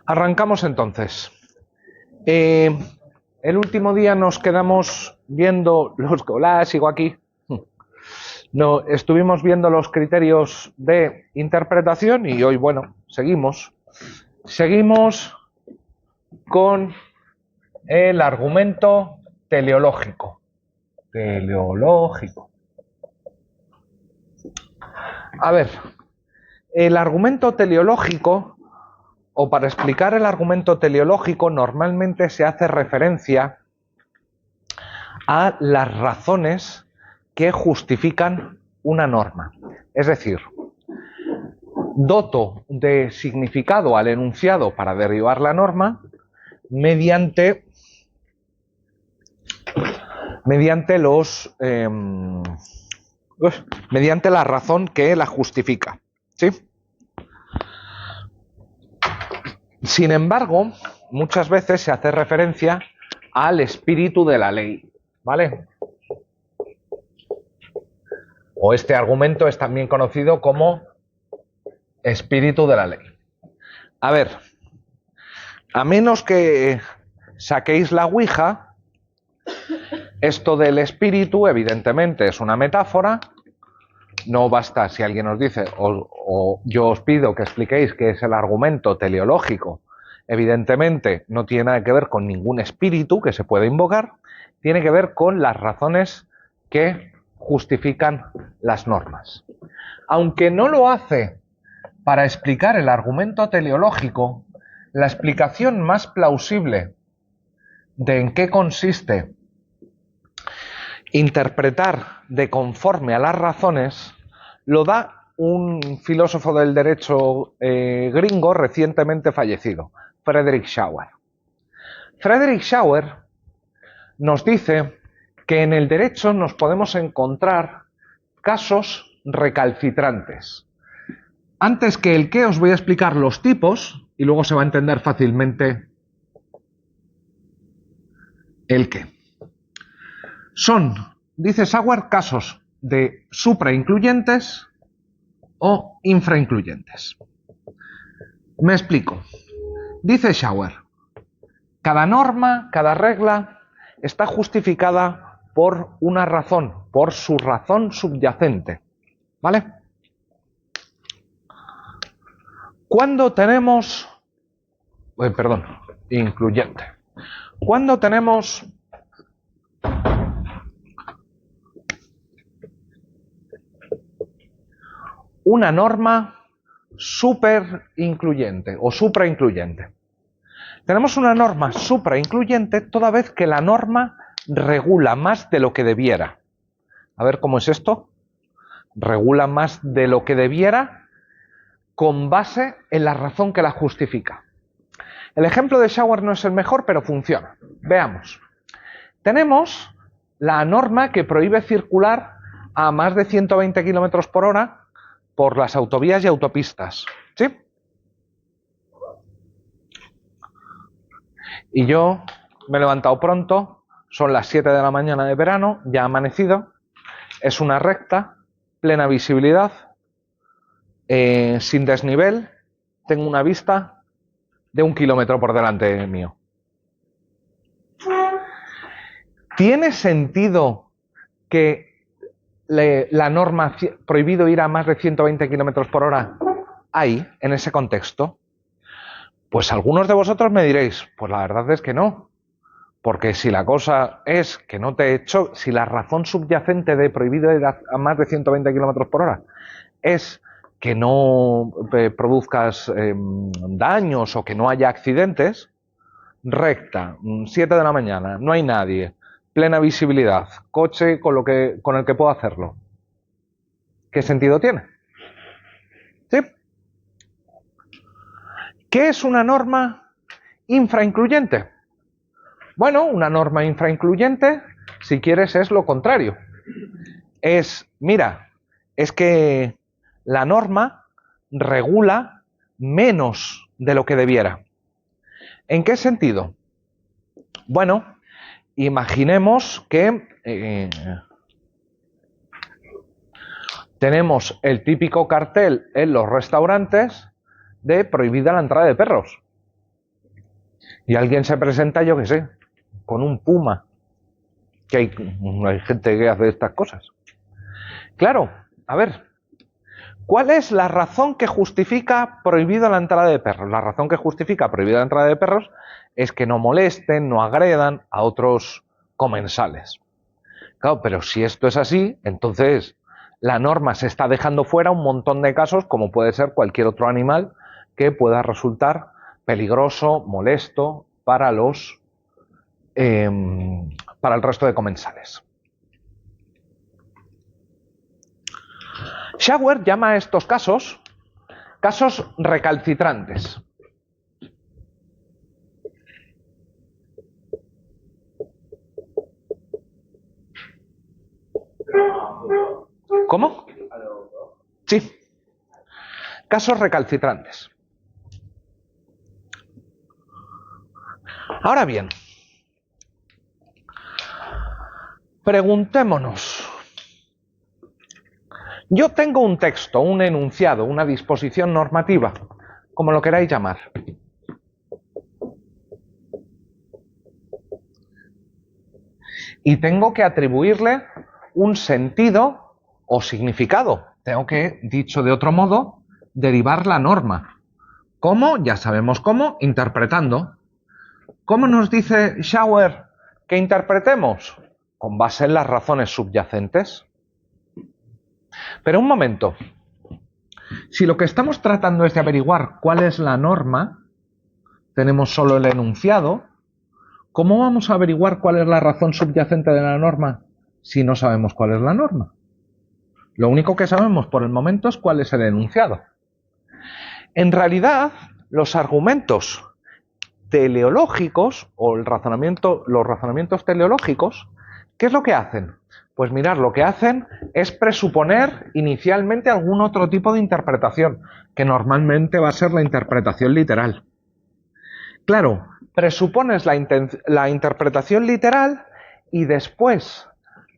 Arrancamos entonces. El último día nos quedamos viendo sigo aquí. No, estuvimos viendo los criterios de interpretación y hoy, bueno, seguimos. Seguimos con el argumento teleológico. A ver, el argumento teleológico, o para explicar el argumento teleológico, normalmente se hace referencia a las razones que justifican una norma. Es decir, doto de significado al enunciado para derivar la norma mediante la razón que la justifica. ¿Sí? Sin embargo, muchas veces se hace referencia al espíritu de la ley, ¿vale? O este argumento es también conocido como espíritu de la ley. A ver, a menos que saquéis la ouija, esto del espíritu evidentemente es una metáfora. No basta si alguien os dice, o yo os pido que expliquéis qué es el argumento teleológico. Evidentemente no tiene nada que ver con ningún espíritu que se pueda invocar, tiene que ver con las razones que justifican las normas. Aunque no lo hace para explicar el argumento teleológico, la explicación más plausible de en qué consiste interpretar de conforme a las razones lo da un filósofo del derecho gringo recientemente fallecido, Frederick Schauer. Frederick Schauer nos dice que en el derecho nos podemos encontrar casos recalcitrantes. Antes que el qué, os voy a explicar los tipos y luego se va a entender fácilmente el qué. Son, dice Schauer, casos de supraincluyentes o infraincluyentes. Me explico. Dice Schauer, cada norma, cada regla está justificada por una razón, por su razón subyacente, ¿vale? Cuando tenemos, incluyente. Cuando tenemos una norma superincluyente o supraincluyente. Tenemos una norma supraincluyente toda vez que la norma regula más de lo que debiera. A ver cómo es esto. Regula más de lo que debiera con base en la razón que la justifica. El ejemplo de Schauer no es el mejor, pero funciona. Veamos. Tenemos la norma que prohíbe circular a más de 120 km por hora por las autovías y autopistas. ¿Sí? Y yo me he levantado pronto, son las 7 de la mañana de verano, ya ha amanecido, es una recta, plena visibilidad, sin desnivel, tengo una vista de 1 kilómetro por delante mío. ¿Tiene sentido que la norma prohibido ir a más de 120 kilómetros por hora hay en ese contexto? Pues algunos de vosotros me diréis, pues la verdad es que no. Porque si la cosa es que no te he hecho, si la razón subyacente de prohibido ir a más de 120 km por hora es que no produzcas daños o que no haya accidentes, recta, 7 de la mañana, no hay nadie, plena visibilidad, coche con el que puedo hacerlo. ¿Qué sentido tiene? ¿Sí? ¿Qué es una norma infraincluyente? Bueno, una norma infraincluyente, si quieres, es lo contrario. Mira, es que la norma regula menos de lo que debiera. ¿En qué sentido? Bueno, imaginemos que tenemos el típico cartel en los restaurantes de prohibida la entrada de perros. Y alguien se presenta, yo qué sé, con un puma, que hay gente que hace estas cosas. Claro, a ver, ¿cuál es la razón que justifica prohibido la entrada de perros? La razón que justifica prohibida la entrada de perros es que no molesten, no agredan a otros comensales. Claro, pero si esto es así, entonces la norma se está dejando fuera un montón de casos, como puede ser cualquier otro animal que pueda resultar peligroso, molesto para para el resto de comensales. Schauer llama a estos casos recalcitrantes. ¿Cómo? Sí. Casos recalcitrantes. Ahora bien, preguntémonos. Yo tengo un texto, un enunciado, una disposición normativa, como lo queráis llamar. Y tengo que atribuirle un sentido o significado. Tengo que, dicho de otro modo, derivar la norma. ¿Cómo? Ya sabemos cómo, interpretando. ¿Cómo nos dice Schauer que interpretemos? Con base en las razones subyacentes. Pero un momento. Si lo que estamos tratando es de averiguar cuál es la norma, tenemos solo el enunciado, ¿cómo vamos a averiguar cuál es la razón subyacente de la norma si no sabemos cuál es la norma? Lo único que sabemos por el momento es cuál es el enunciado. En realidad, los argumentos teleológicos o los razonamientos teleológicos, ¿qué es lo que hacen? Pues mirad, lo que hacen es presuponer inicialmente algún otro tipo de interpretación, que normalmente va a ser la interpretación literal. Claro, presupones la interpretación literal y después,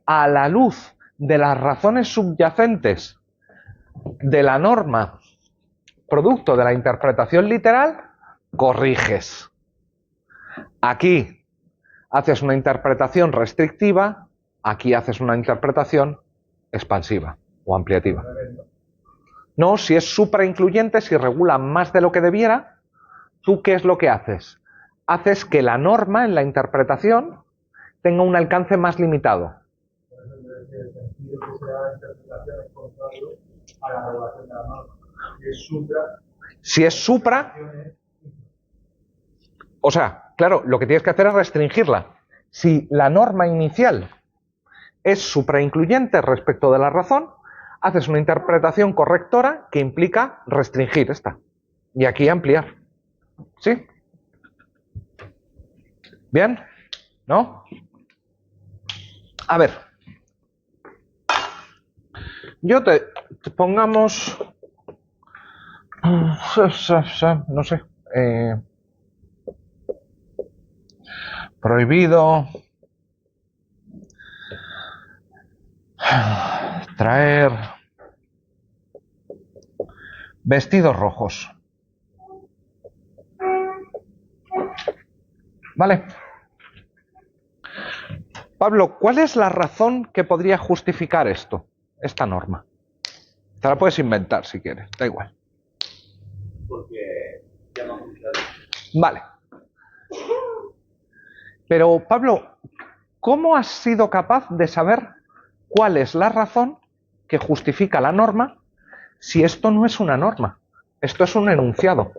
a la luz de las razones subyacentes de la norma, producto de la interpretación literal, corriges. Aquí haces una interpretación restrictiva, aquí haces una interpretación expansiva o ampliativa. No, si es supraincluyente, si regula más de lo que debiera, ¿tú qué es lo que haces? Haces que la norma en la interpretación tenga un alcance más limitado. Si es supra, o sea, claro, lo que tienes que hacer es restringirla. Si la norma inicial es supraincluyente respecto de la razón, haces una interpretación correctora que implica restringir esta. Y aquí ampliar. ¿Sí? ¿Bien? ¿No? A ver. Yo te pongamos... no sé. Prohibido traer vestidos rojos. ¿Vale? Pablo, ¿cuál es la razón que podría justificar esto, esta norma? Te la puedes inventar si quieres, da igual. Porque ya no funciona. Vale. Pero, Pablo, ¿cómo has sido capaz de saber cuál es la razón que justifica la norma si esto no es una norma? Esto es un enunciado.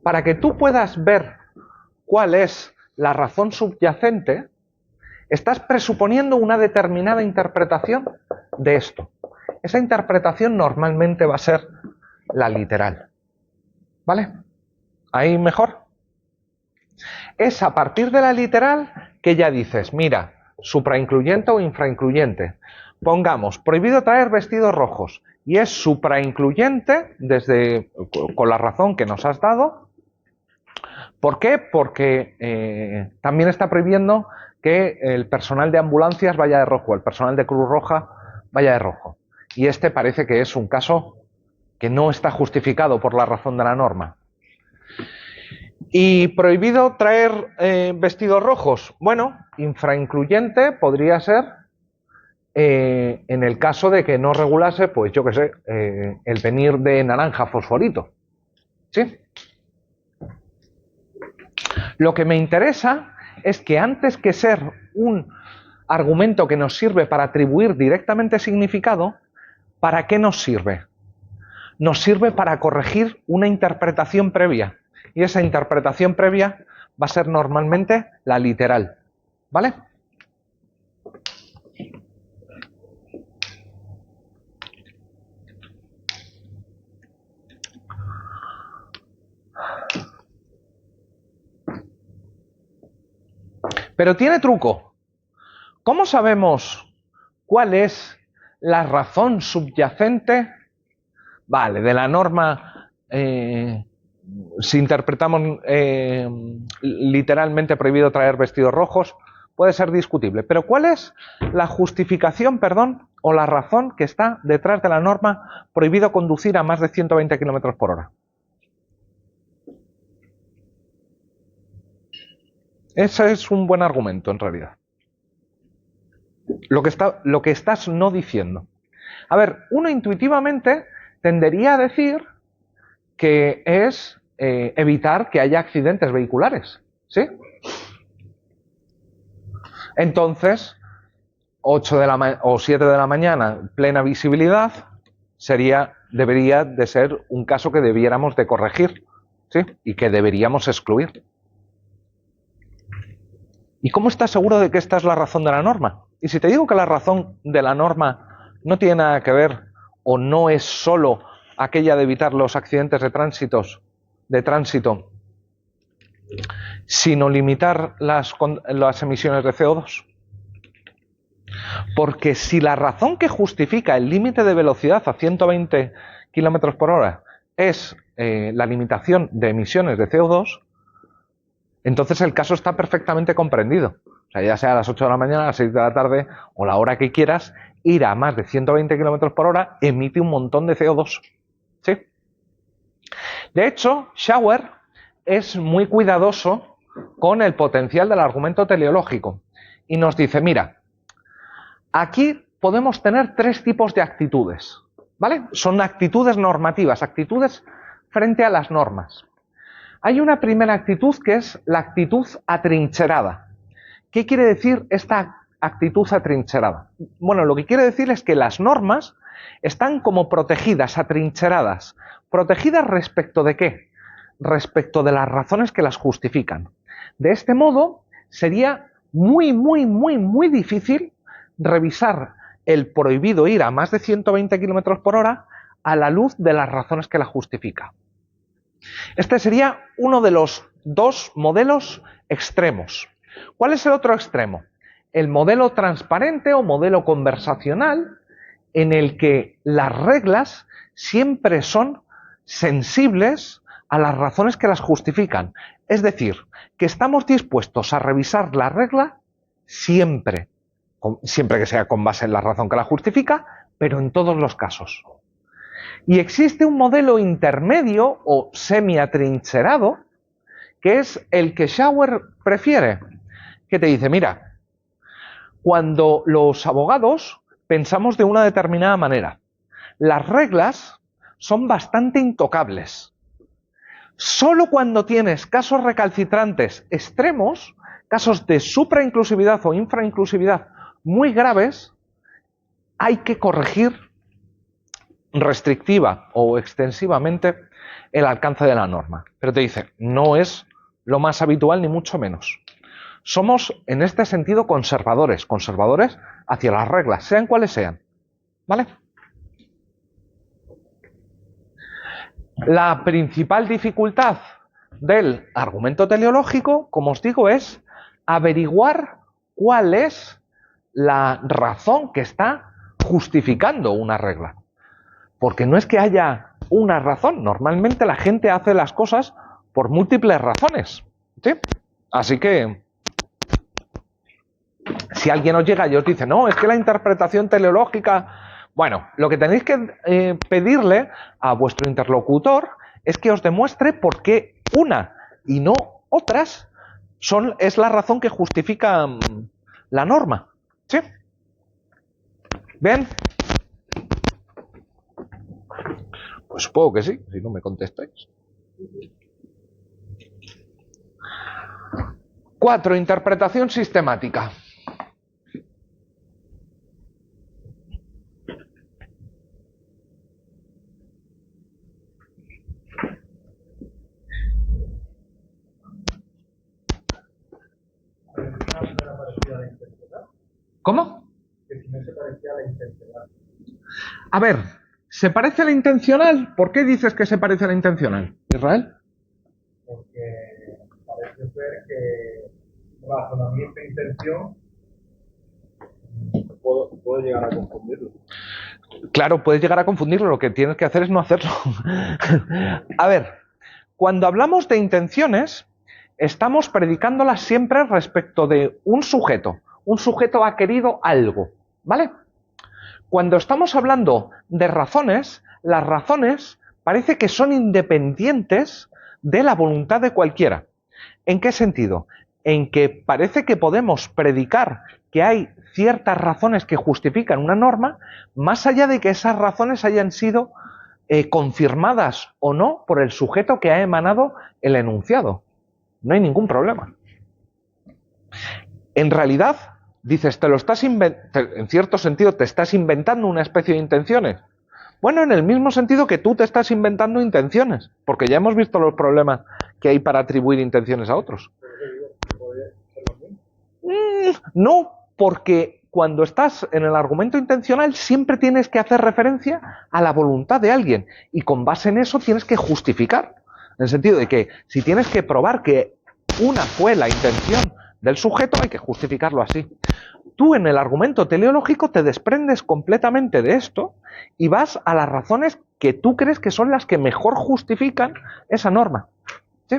Para que tú puedas ver cuál es la razón subyacente, estás presuponiendo una determinada interpretación de esto. Esa interpretación normalmente va a ser la literal. ¿Vale? ¿Ahí mejor? Es a partir de la literal que ya dices, mira, supraincluyente o infraincluyente. Pongamos, prohibido traer vestidos rojos. Y es supraincluyente con la razón que nos has dado. ¿Por qué? Porque también está prohibiendo que el personal de ambulancias vaya de rojo, el personal de Cruz Roja vaya de rojo. Y este parece que es un caso que no está justificado por la razón de la norma. ¿Y prohibido traer vestidos rojos? Bueno, infraincluyente podría ser en el caso de que no regulase, pues yo qué sé, el venir de naranja fosforito. ¿Sí? Lo que me interesa es que antes que ser un argumento que nos sirve para atribuir directamente significado, ¿para qué nos sirve? Nos sirve para corregir una interpretación previa. Y esa interpretación previa va a ser normalmente la literal. ¿Vale? Pero tiene truco. ¿Cómo sabemos cuál es la razón subyacente? Vale, de la norma, si interpretamos literalmente prohibido traer vestidos rojos, puede ser discutible. Pero ¿cuál es la justificación, perdón, o la razón que está detrás de la norma prohibido conducir a más de 120 km por hora? Ese es un buen argumento, en realidad. Lo que estás no diciendo. A ver, uno intuitivamente tendería a decir que es evitar que haya accidentes vehiculares, ¿sí? Entonces, 8 o 7 de la mañana, plena visibilidad, debería de ser un caso que debiéramos de corregir, ¿sí? Y que deberíamos excluir. ¿Y cómo estás seguro de que esta es la razón de la norma? Y si te digo que la razón de la norma no tiene nada que ver o no es solo aquella de evitar los accidentes de tránsito, sino limitar las emisiones de CO2. Porque si la razón que justifica el límite de velocidad a 120 km por hora es la limitación de emisiones de CO2, entonces el caso está perfectamente comprendido. O sea, ya sea a las 8 de la mañana, a las 6 de la tarde o la hora que quieras, ir a más de 120 km por hora emite un montón de CO2. ¿Sí? De hecho, Schauer es muy cuidadoso con el potencial del argumento teleológico y nos dice, mira, aquí podemos tener 3 tipos de actitudes, ¿vale? Son actitudes normativas, actitudes frente a las normas. Hay una primera actitud que es la actitud atrincherada. ¿Qué quiere decir esta actitud atrincherada? Bueno, lo que quiere decir es que las normas están como protegidas, atrincheradas. ¿Protegidas respecto de qué? Respecto de las razones que las justifican. De este modo, sería muy difícil revisar el prohibido ir a más de 120 km por hora a la luz de las razones que la justifican. Este sería uno de los 2 modelos extremos. ¿Cuál es el otro extremo? El modelo transparente o modelo conversacional, en el que las reglas siempre son sensibles a las razones que las justifican. Es decir, que estamos dispuestos a revisar la regla siempre que sea con base en la razón que la justifica, pero en todos los casos. Y existe un modelo intermedio o semi-atrincherado, que es el que Schauer prefiere, que te dice, mira, cuando los abogados pensamos de una determinada manera, las reglas son bastante intocables. Solo cuando tienes casos recalcitrantes extremos, casos de suprainclusividad o infrainclusividad muy graves, hay que corregir restrictiva o extensivamente el alcance de la norma. Pero te dice, no es lo más habitual ni mucho menos. Somos en este sentido conservadores hacia las reglas, sean cuales sean. ¿Vale? La principal dificultad del argumento teleológico, como os digo, es averiguar cuál es la razón que está justificando una regla. Porque no es que haya una razón, normalmente la gente hace las cosas por múltiples razones, ¿sí? Así que si alguien os llega y os dice, no, es que la interpretación teleológica, bueno, lo que tenéis que pedirle a vuestro interlocutor es que os demuestre por qué una y no otras es la razón que justifica la norma. ¿Sí? ¿Bien? Pues supongo que sí, si no me contestáis. 4. Interpretación sistemática. ¿Cómo? Que si no se parecía a la intencional. A ver, ¿se parece a la intencional? ¿Por qué dices que se parece a la intencional, Israel? Porque parece ser que razonamiento e intención puedo llegar a confundirlo. Claro, puedes llegar a confundirlo, lo que tienes que hacer es no hacerlo. A ver, cuando hablamos de intenciones, estamos predicándolas siempre respecto de un sujeto. Un sujeto ha querido algo, ¿vale? Cuando estamos hablando de razones, las razones parece que son independientes de la voluntad de cualquiera. ¿En qué sentido? En que parece que podemos predicar que hay ciertas razones que justifican una norma, más allá de que esas razones hayan sido confirmadas o no por el sujeto que ha emanado el enunciado. No hay ningún problema. En realidad, dices, en cierto sentido te estás inventando una especie de intenciones. Bueno, en el mismo sentido que tú te estás inventando intenciones, porque ya hemos visto los problemas que hay para atribuir intenciones a otros. No, porque cuando estás en el argumento intencional siempre tienes que hacer referencia a la voluntad de alguien y con base en eso tienes que justificar. En el sentido de que si tienes que probar que una fue la intención del sujeto, hay que justificarlo así. Tú en el argumento teleológico te desprendes completamente de esto y vas a las razones que tú crees que son las que mejor justifican esa norma. ¿Sí?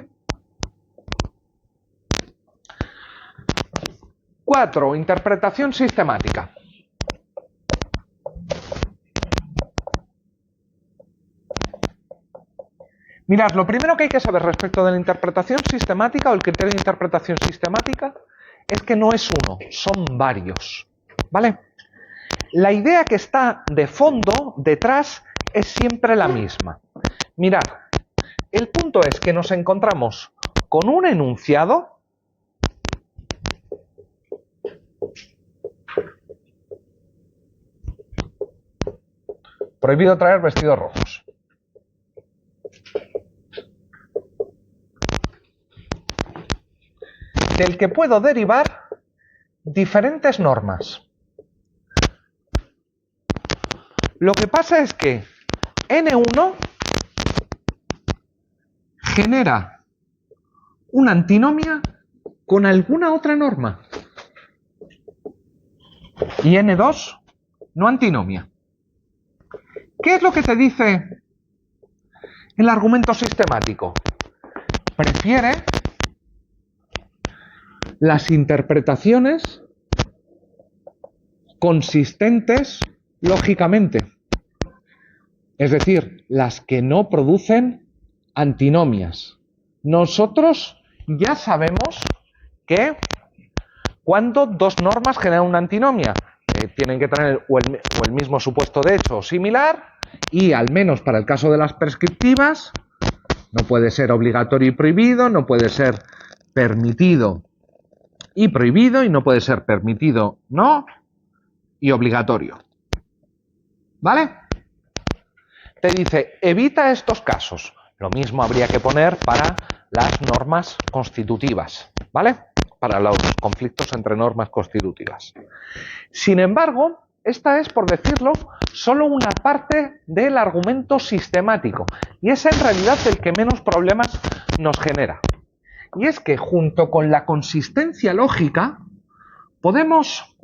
4. Interpretación sistemática. Mirad, lo primero que hay que saber respecto de la interpretación sistemática o el criterio de interpretación sistemática es que no es uno, son varios. ¿Vale? La idea que está de fondo, detrás, es siempre la misma. Mirad, el punto es que nos encontramos con un enunciado prohibido traer vestidos rojos. Del que puedo derivar diferentes normas. Lo que pasa es que N1 genera una antinomia con alguna otra norma. Y N2 no antinomia. ¿Qué es lo que te dice el argumento sistemático? Prefiere las interpretaciones consistentes lógicamente. Es decir, las que no producen antinomias. Nosotros ya sabemos que cuando dos normas generan una antinomia, tienen que tener o el mismo supuesto de hecho o similar, y al menos para el caso de las prescriptivas, no puede ser obligatorio y prohibido, no puede ser permitido y prohibido, y no puede ser permitido, no, y obligatorio. ¿Vale? Te dice, evita estos casos. Lo mismo habría que poner para las normas constitutivas, ¿vale? Para los conflictos entre normas constitutivas. Sin embargo, esta es, por decirlo, solo una parte del argumento sistemático, y es en realidad el que menos problemas nos genera. Y es que junto con la consistencia lógica podemos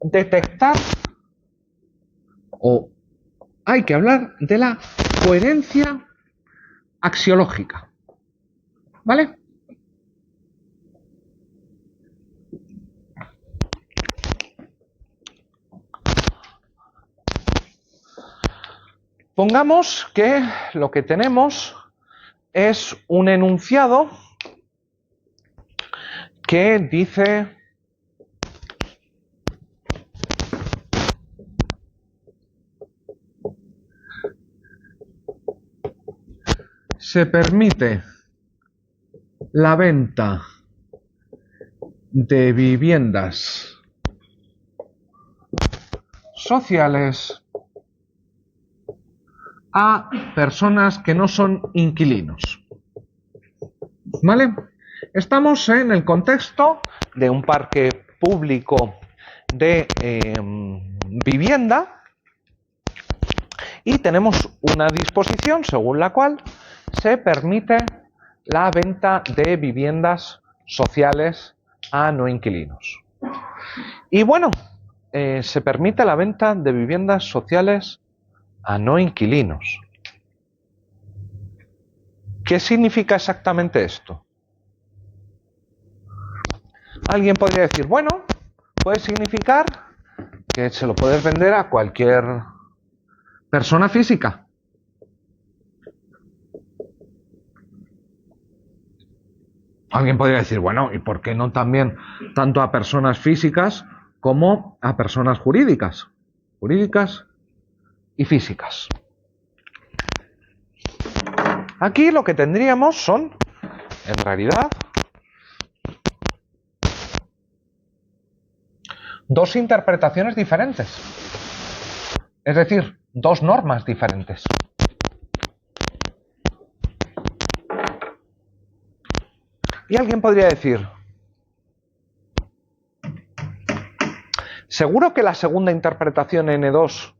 detectar, o hay que hablar de la coherencia axiológica. ¿Vale? Pongamos que lo que tenemos es un enunciado que dice se permite la venta de viviendas sociales a personas que no son inquilinos. ¿Vale? Estamos en el contexto de un parque público de vivienda y tenemos una disposición según la cual se permite la venta de viviendas sociales a no inquilinos. Y bueno, se permite la venta de viviendas sociales a no inquilinos. ¿Qué significa exactamente esto? Alguien podría decir, bueno, puede significar que se lo puedes vender a cualquier persona física. Alguien podría decir, bueno, ¿y por qué no también tanto a personas físicas como a personas jurídicas? Jurídicas y físicas. Aquí lo que tendríamos son, en realidad, dos interpretaciones diferentes. Es decir, dos normas diferentes. Y alguien podría decir, ¿seguro que la segunda interpretación N2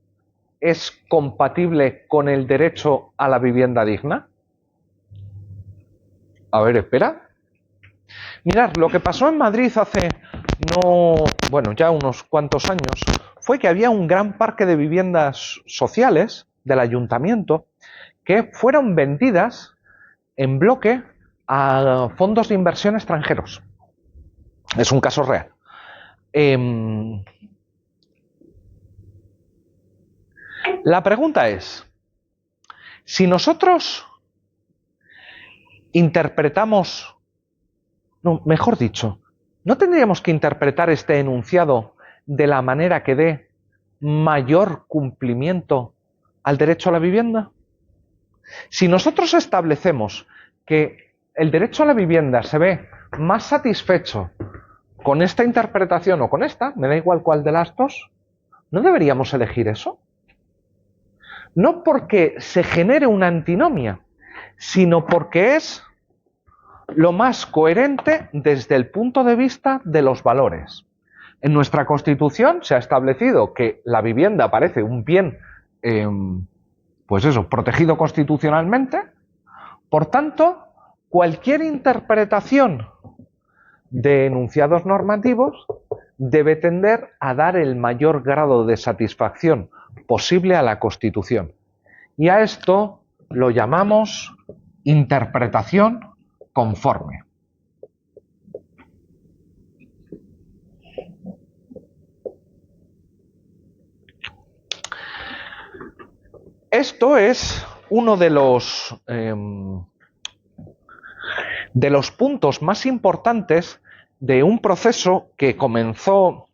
es compatible con el derecho a la vivienda digna? A ver, espera. Mirad, lo que pasó en Madrid hace ya unos cuantos años, fue que había un gran parque de viviendas sociales del ayuntamiento que fueron vendidas en bloque a fondos de inversión extranjeros. Es un caso real. La pregunta es, si nosotros interpretamos, mejor dicho, ¿no tendríamos que interpretar este enunciado de la manera que dé mayor cumplimiento al derecho a la vivienda? Si nosotros establecemos que el derecho a la vivienda se ve más satisfecho con esta interpretación o con esta, me da igual cuál de las dos, ¿no deberíamos elegir eso? No porque se genere una antinomia, sino porque es lo más coherente desde el punto de vista de los valores. En nuestra Constitución se ha establecido que la vivienda parece un bien, protegido constitucionalmente. Por tanto, cualquier interpretación de enunciados normativos debe tender a dar el mayor grado de satisfacción posible a la Constitución. Y a esto lo llamamos interpretación conforme. Esto es uno de los puntos más importantes de un proceso que comenzó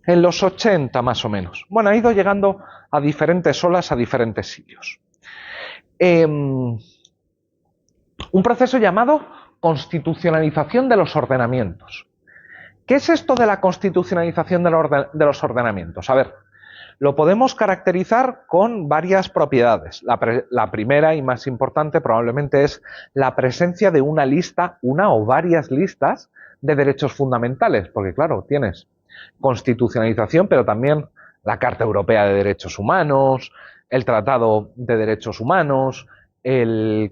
en los 80 más o menos. Bueno, ha ido llegando a diferentes olas, a diferentes sitios. Un proceso llamado constitucionalización de los ordenamientos. ¿Qué es esto de la constitucionalización de los ordenamientos? A ver, lo podemos caracterizar con varias propiedades. La primera y más importante probablemente es la presencia de una o varias listas de derechos fundamentales, porque claro, tienes constitucionalización, pero también la Carta Europea de Derechos Humanos, el Tratado de Derechos Humanos, la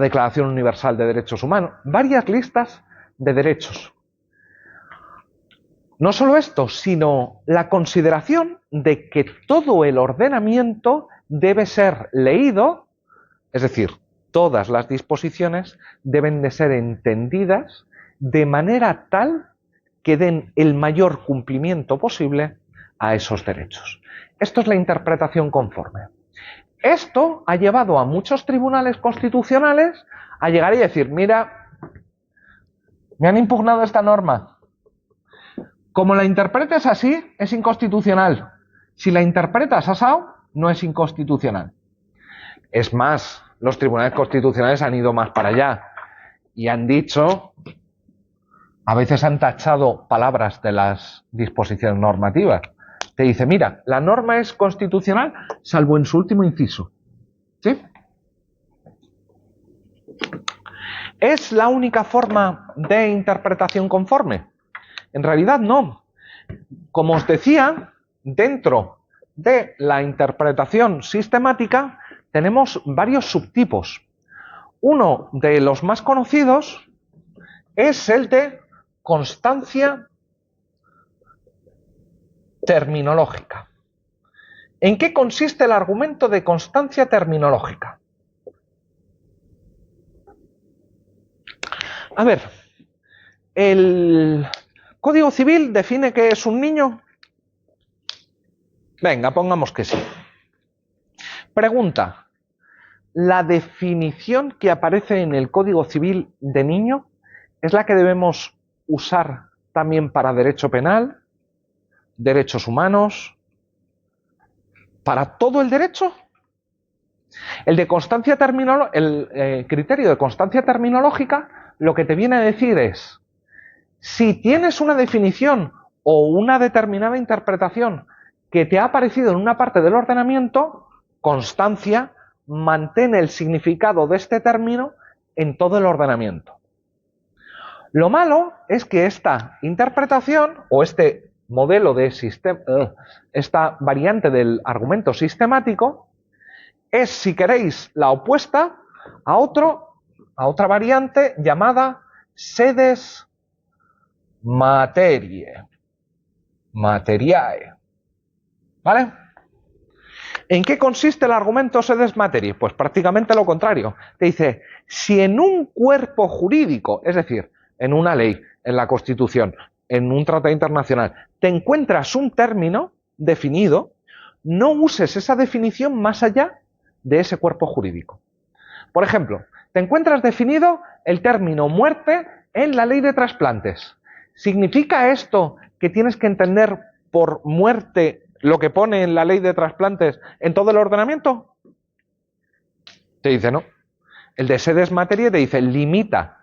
Declaración Universal de Derechos Humanos, varias listas de derechos. No solo esto, sino la consideración de que todo el ordenamiento debe ser leído, es decir, todas las disposiciones deben de ser entendidas de manera tal que den el mayor cumplimiento posible a esos derechos. Esto es la interpretación conforme. Esto ha llevado a muchos tribunales constitucionales a llegar y decir, mira, me han impugnado esta norma. Como la interpretes así, es inconstitucional. Si la interpretas asao, no es inconstitucional. Es más, los tribunales constitucionales han ido más para allá y han dicho, a veces han tachado palabras de las disposiciones normativas. Te dice, mira, la norma es constitucional salvo en su último inciso. ¿Sí? ¿Es la única forma de interpretación conforme? En realidad no. Como os decía, dentro de la interpretación sistemática tenemos varios subtipos. Uno de los más conocidos es el de constancia terminológica. ¿En qué consiste el argumento de constancia terminológica? A ver, el Código Civil define que es un niño. Venga, pongamos que sí. Pregunta, ¿la definición que aparece en el Código Civil de niño es la que debemos usar también para derecho penal, derechos humanos, para todo el derecho? El criterio de constancia terminológica lo que te viene a decir es, si tienes una definición o una determinada interpretación que te ha aparecido en una parte del ordenamiento, constancia mantén el significado de este término en todo el ordenamiento. Lo malo es que esta interpretación o este modelo de sistema, esta variante del argumento sistemático es, si queréis, la opuesta a otra variante llamada sedes materiae. ¿Vale? ¿En qué consiste el argumento sedes materiae? Pues prácticamente lo contrario. Te dice, si en un cuerpo jurídico, es decir, en una ley, en la Constitución, en un tratado internacional, te encuentras un término definido, no uses esa definición más allá de ese cuerpo jurídico. Por ejemplo, te encuentras definido el término muerte en la ley de trasplantes. ¿Significa esto que tienes que entender por muerte lo que pone en la ley de trasplantes en todo el ordenamiento? Te dice no. El de sedes materiae te dice limita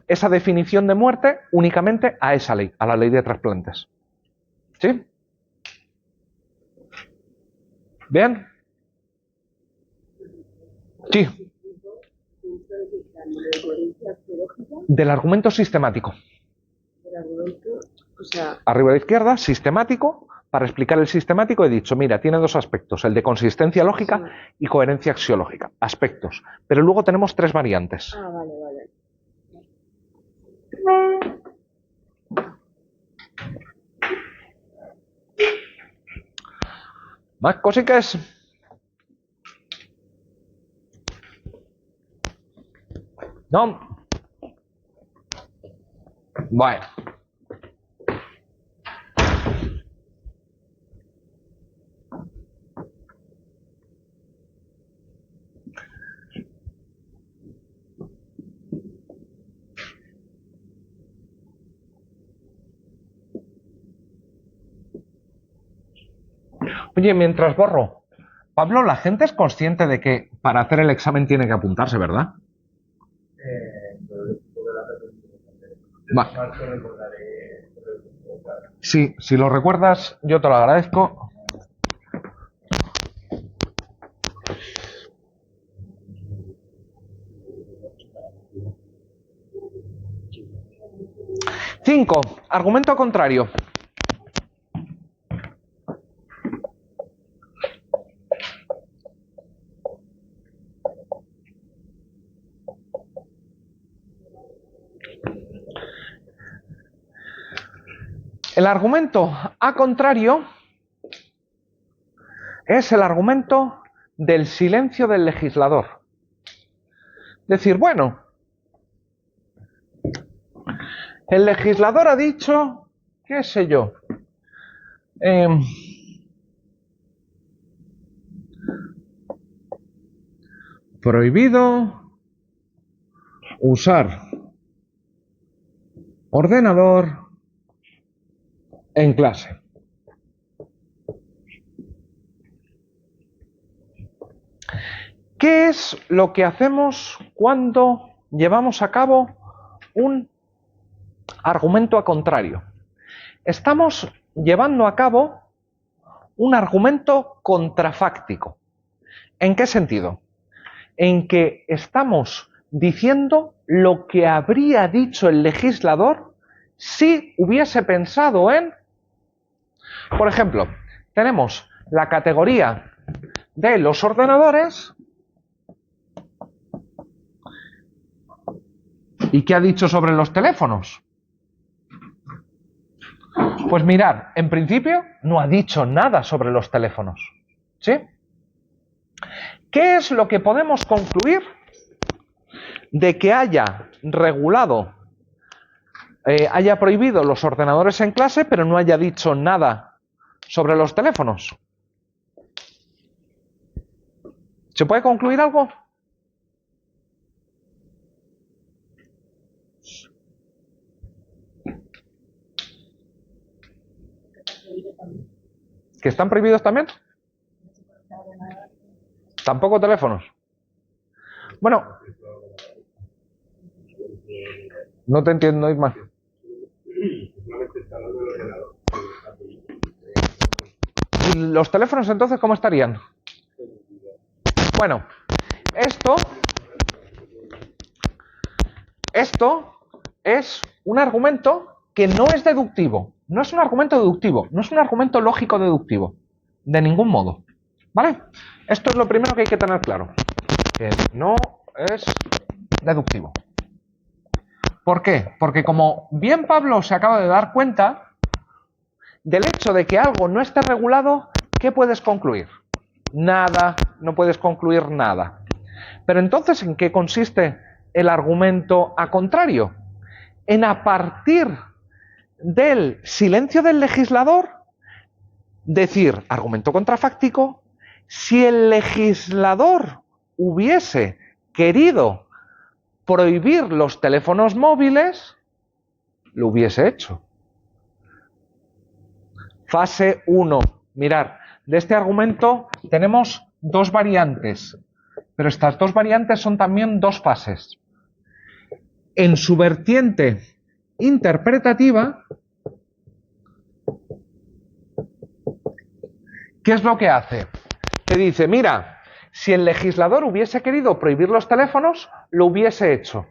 esa definición de muerte únicamente a esa ley, a la ley de trasplantes. ¿Sí? ¿Bien? Sí. Del argumento sistemático. Arriba a la izquierda, sistemático. Para explicar el sistemático he dicho, mira, tiene dos aspectos, el de consistencia lógica y coherencia axiológica. Aspectos. Pero luego tenemos tres variantes. Ah, vale, vale. Más cositas. No. Bueno. Oye, mientras borro, Pablo, la gente es consciente de que para hacer el examen tiene que apuntarse, ¿verdad? Va. Sí, si lo recuerdas, yo te lo agradezco. Cinco, argumento contrario. El argumento a contrario es el argumento del silencio del legislador. Decir, bueno, el legislador ha dicho, qué sé yo, Prohibido usar ordenador en clase. ¿Qué es lo que hacemos cuando llevamos a cabo un argumento a contrario? Estamos llevando a cabo un argumento contrafáctico. ¿En qué sentido? En que estamos diciendo lo que habría dicho el legislador si hubiese pensado en... Por ejemplo, tenemos la categoría de los ordenadores. ¿Y qué ha dicho sobre los teléfonos? Pues mirad, en principio no ha dicho nada sobre los teléfonos. ¿Sí? ¿Qué es lo que podemos concluir de que haya regulado, haya prohibido los ordenadores en clase, pero no haya dicho nada sobre los teléfonos? ¿Se puede concluir algo? ¿Que están prohibidos también? ¿Tampoco teléfonos? Bueno, no te entiendo, Isma. ¿Y los teléfonos entonces cómo estarían? Bueno, esto es un argumento que no es deductivo. No es un argumento deductivo, no es un argumento lógico deductivo, de ningún modo. ¿Vale? Esto es lo primero que hay que tener claro, que no es deductivo. ¿Por qué? Porque como bien Pablo se acaba de dar cuenta, del hecho de que algo no esté regulado, ¿qué puedes concluir? Nada, no puedes concluir nada. Pero entonces, ¿en qué consiste el argumento a contrario? En a partir del silencio del legislador, decir, argumento contrafáctico, si el legislador hubiese querido prohibir los teléfonos móviles, lo hubiese hecho. Fase 1. Mirad, de este argumento tenemos dos variantes, pero estas dos variantes son también dos fases. En su vertiente interpretativa, ¿qué es lo que hace? Te dice, mira, si el legislador hubiese querido prohibir los teléfonos, lo hubiese hecho.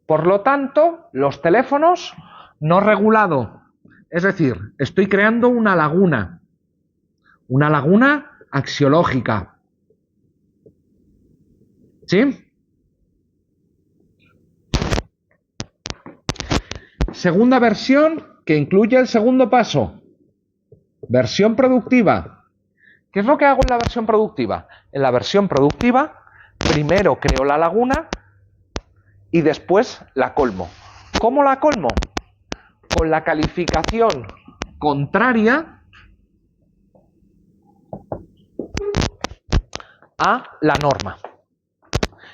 Por lo tanto, los teléfonos no regulado. Es decir, estoy creando una laguna axiológica. ¿Sí? Segunda versión que incluye el segundo paso. Versión productiva. ¿Qué es lo que hago en la versión productiva? En la versión productiva, primero creo la laguna y después la colmo. ¿Cómo la colmo? Con la calificación contraria a la norma.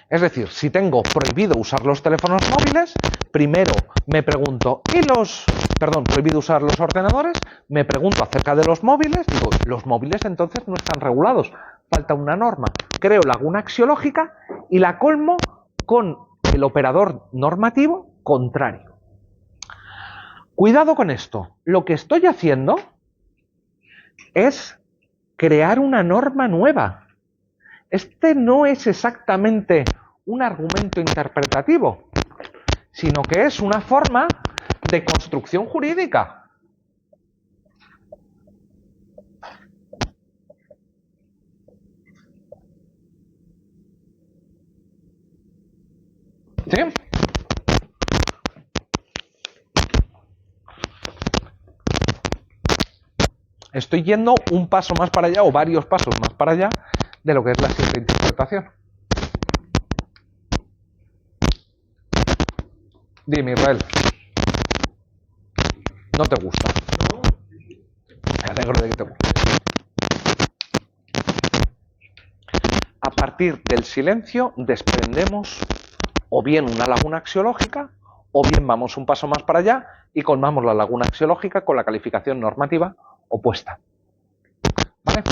Es decir, si tengo prohibido usar los teléfonos móviles, primero me pregunto, prohibido usar los ordenadores, me pregunto acerca de los móviles, digo, los móviles entonces no están regulados, falta una norma. Creo laguna axiológica y la colmo con el operador normativo contrario. Cuidado con esto, lo que estoy haciendo es crear una norma nueva. Este no es exactamente un argumento interpretativo, sino que es una forma de construcción jurídica. ¿Sí? Estoy yendo un paso más para allá, o varios pasos más para allá, de lo que es la simple interpretación. Dime, Israel. ¿No te gusta? Me alegro de que te guste. a partir del silencio desprendemos o bien una laguna axiológica, o bien vamos un paso más para allá y colmamos la laguna axiológica con la calificación normativa opuesta. ¿Vale?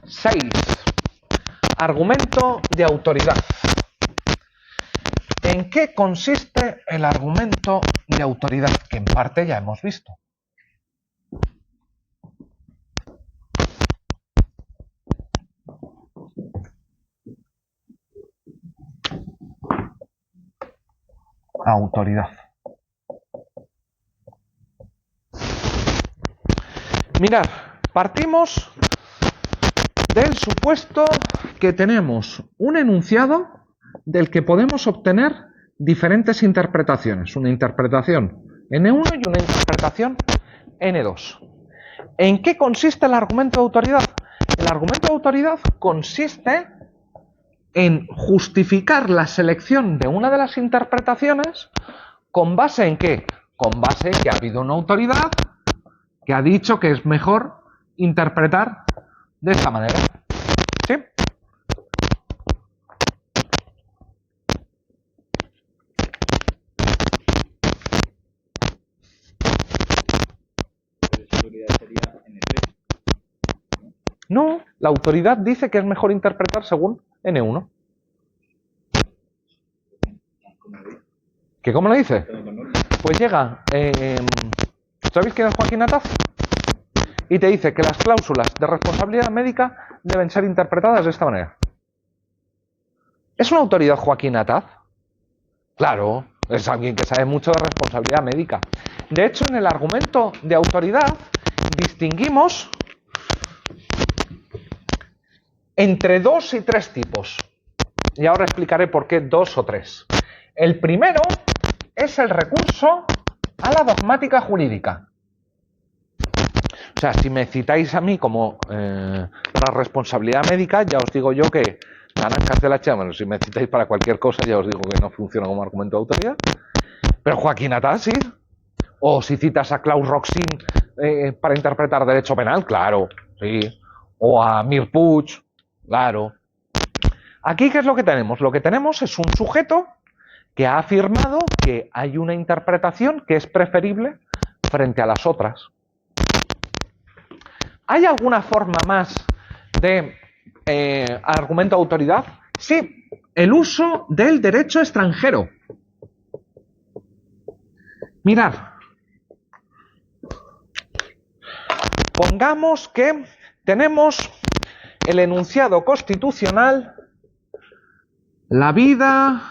Seis. Argumento de autoridad. ¿En qué consiste el argumento de autoridad? Que en parte ya hemos visto. Autoridad. Mirad, partimos del supuesto que tenemos un enunciado del que podemos obtener diferentes interpretaciones. Una interpretación N1 y una interpretación N2. ¿En qué consiste el argumento de autoridad? El argumento de autoridad consiste en justificar la selección de una de las interpretaciones ¿con base en qué? Con base en que ha habido una autoridad que ha dicho que es mejor interpretar de esta manera. ¿Sí? No, la autoridad dice que es mejor interpretar según N1. ¿Que cómo lo dice? Pues llega, ¿sabéis quién es Joaquín Ataz? Y te dice que las cláusulas de responsabilidad médica deben ser interpretadas de esta manera. ¿Es una autoridad Joaquín Ataz? Claro, es alguien que sabe mucho de responsabilidad médica. De hecho, en el argumento de autoridad distinguimos entre 2 y 3 tipos. Y ahora explicaré por qué 2 o 3. El primero es el recurso a la dogmática jurídica. O sea, si me citáis a mí como para responsabilidad médica, ya os digo yo que naranjas de la chama. Si me citáis para cualquier cosa, ya os digo que no funciona como argumento de autoridad. Pero Joaquín Ataz, sí. O si citas a Klaus Roxin para interpretar derecho penal, claro, sí. O a Mir Puig, claro. Aquí, ¿qué es lo que tenemos? Lo que tenemos es un sujeto que ha afirmado que hay una interpretación que es preferible frente a las otras. ¿Hay alguna forma más de argumento de autoridad? Sí, el uso del derecho extranjero. Mirad, pongamos que tenemos el enunciado constitucional, la vida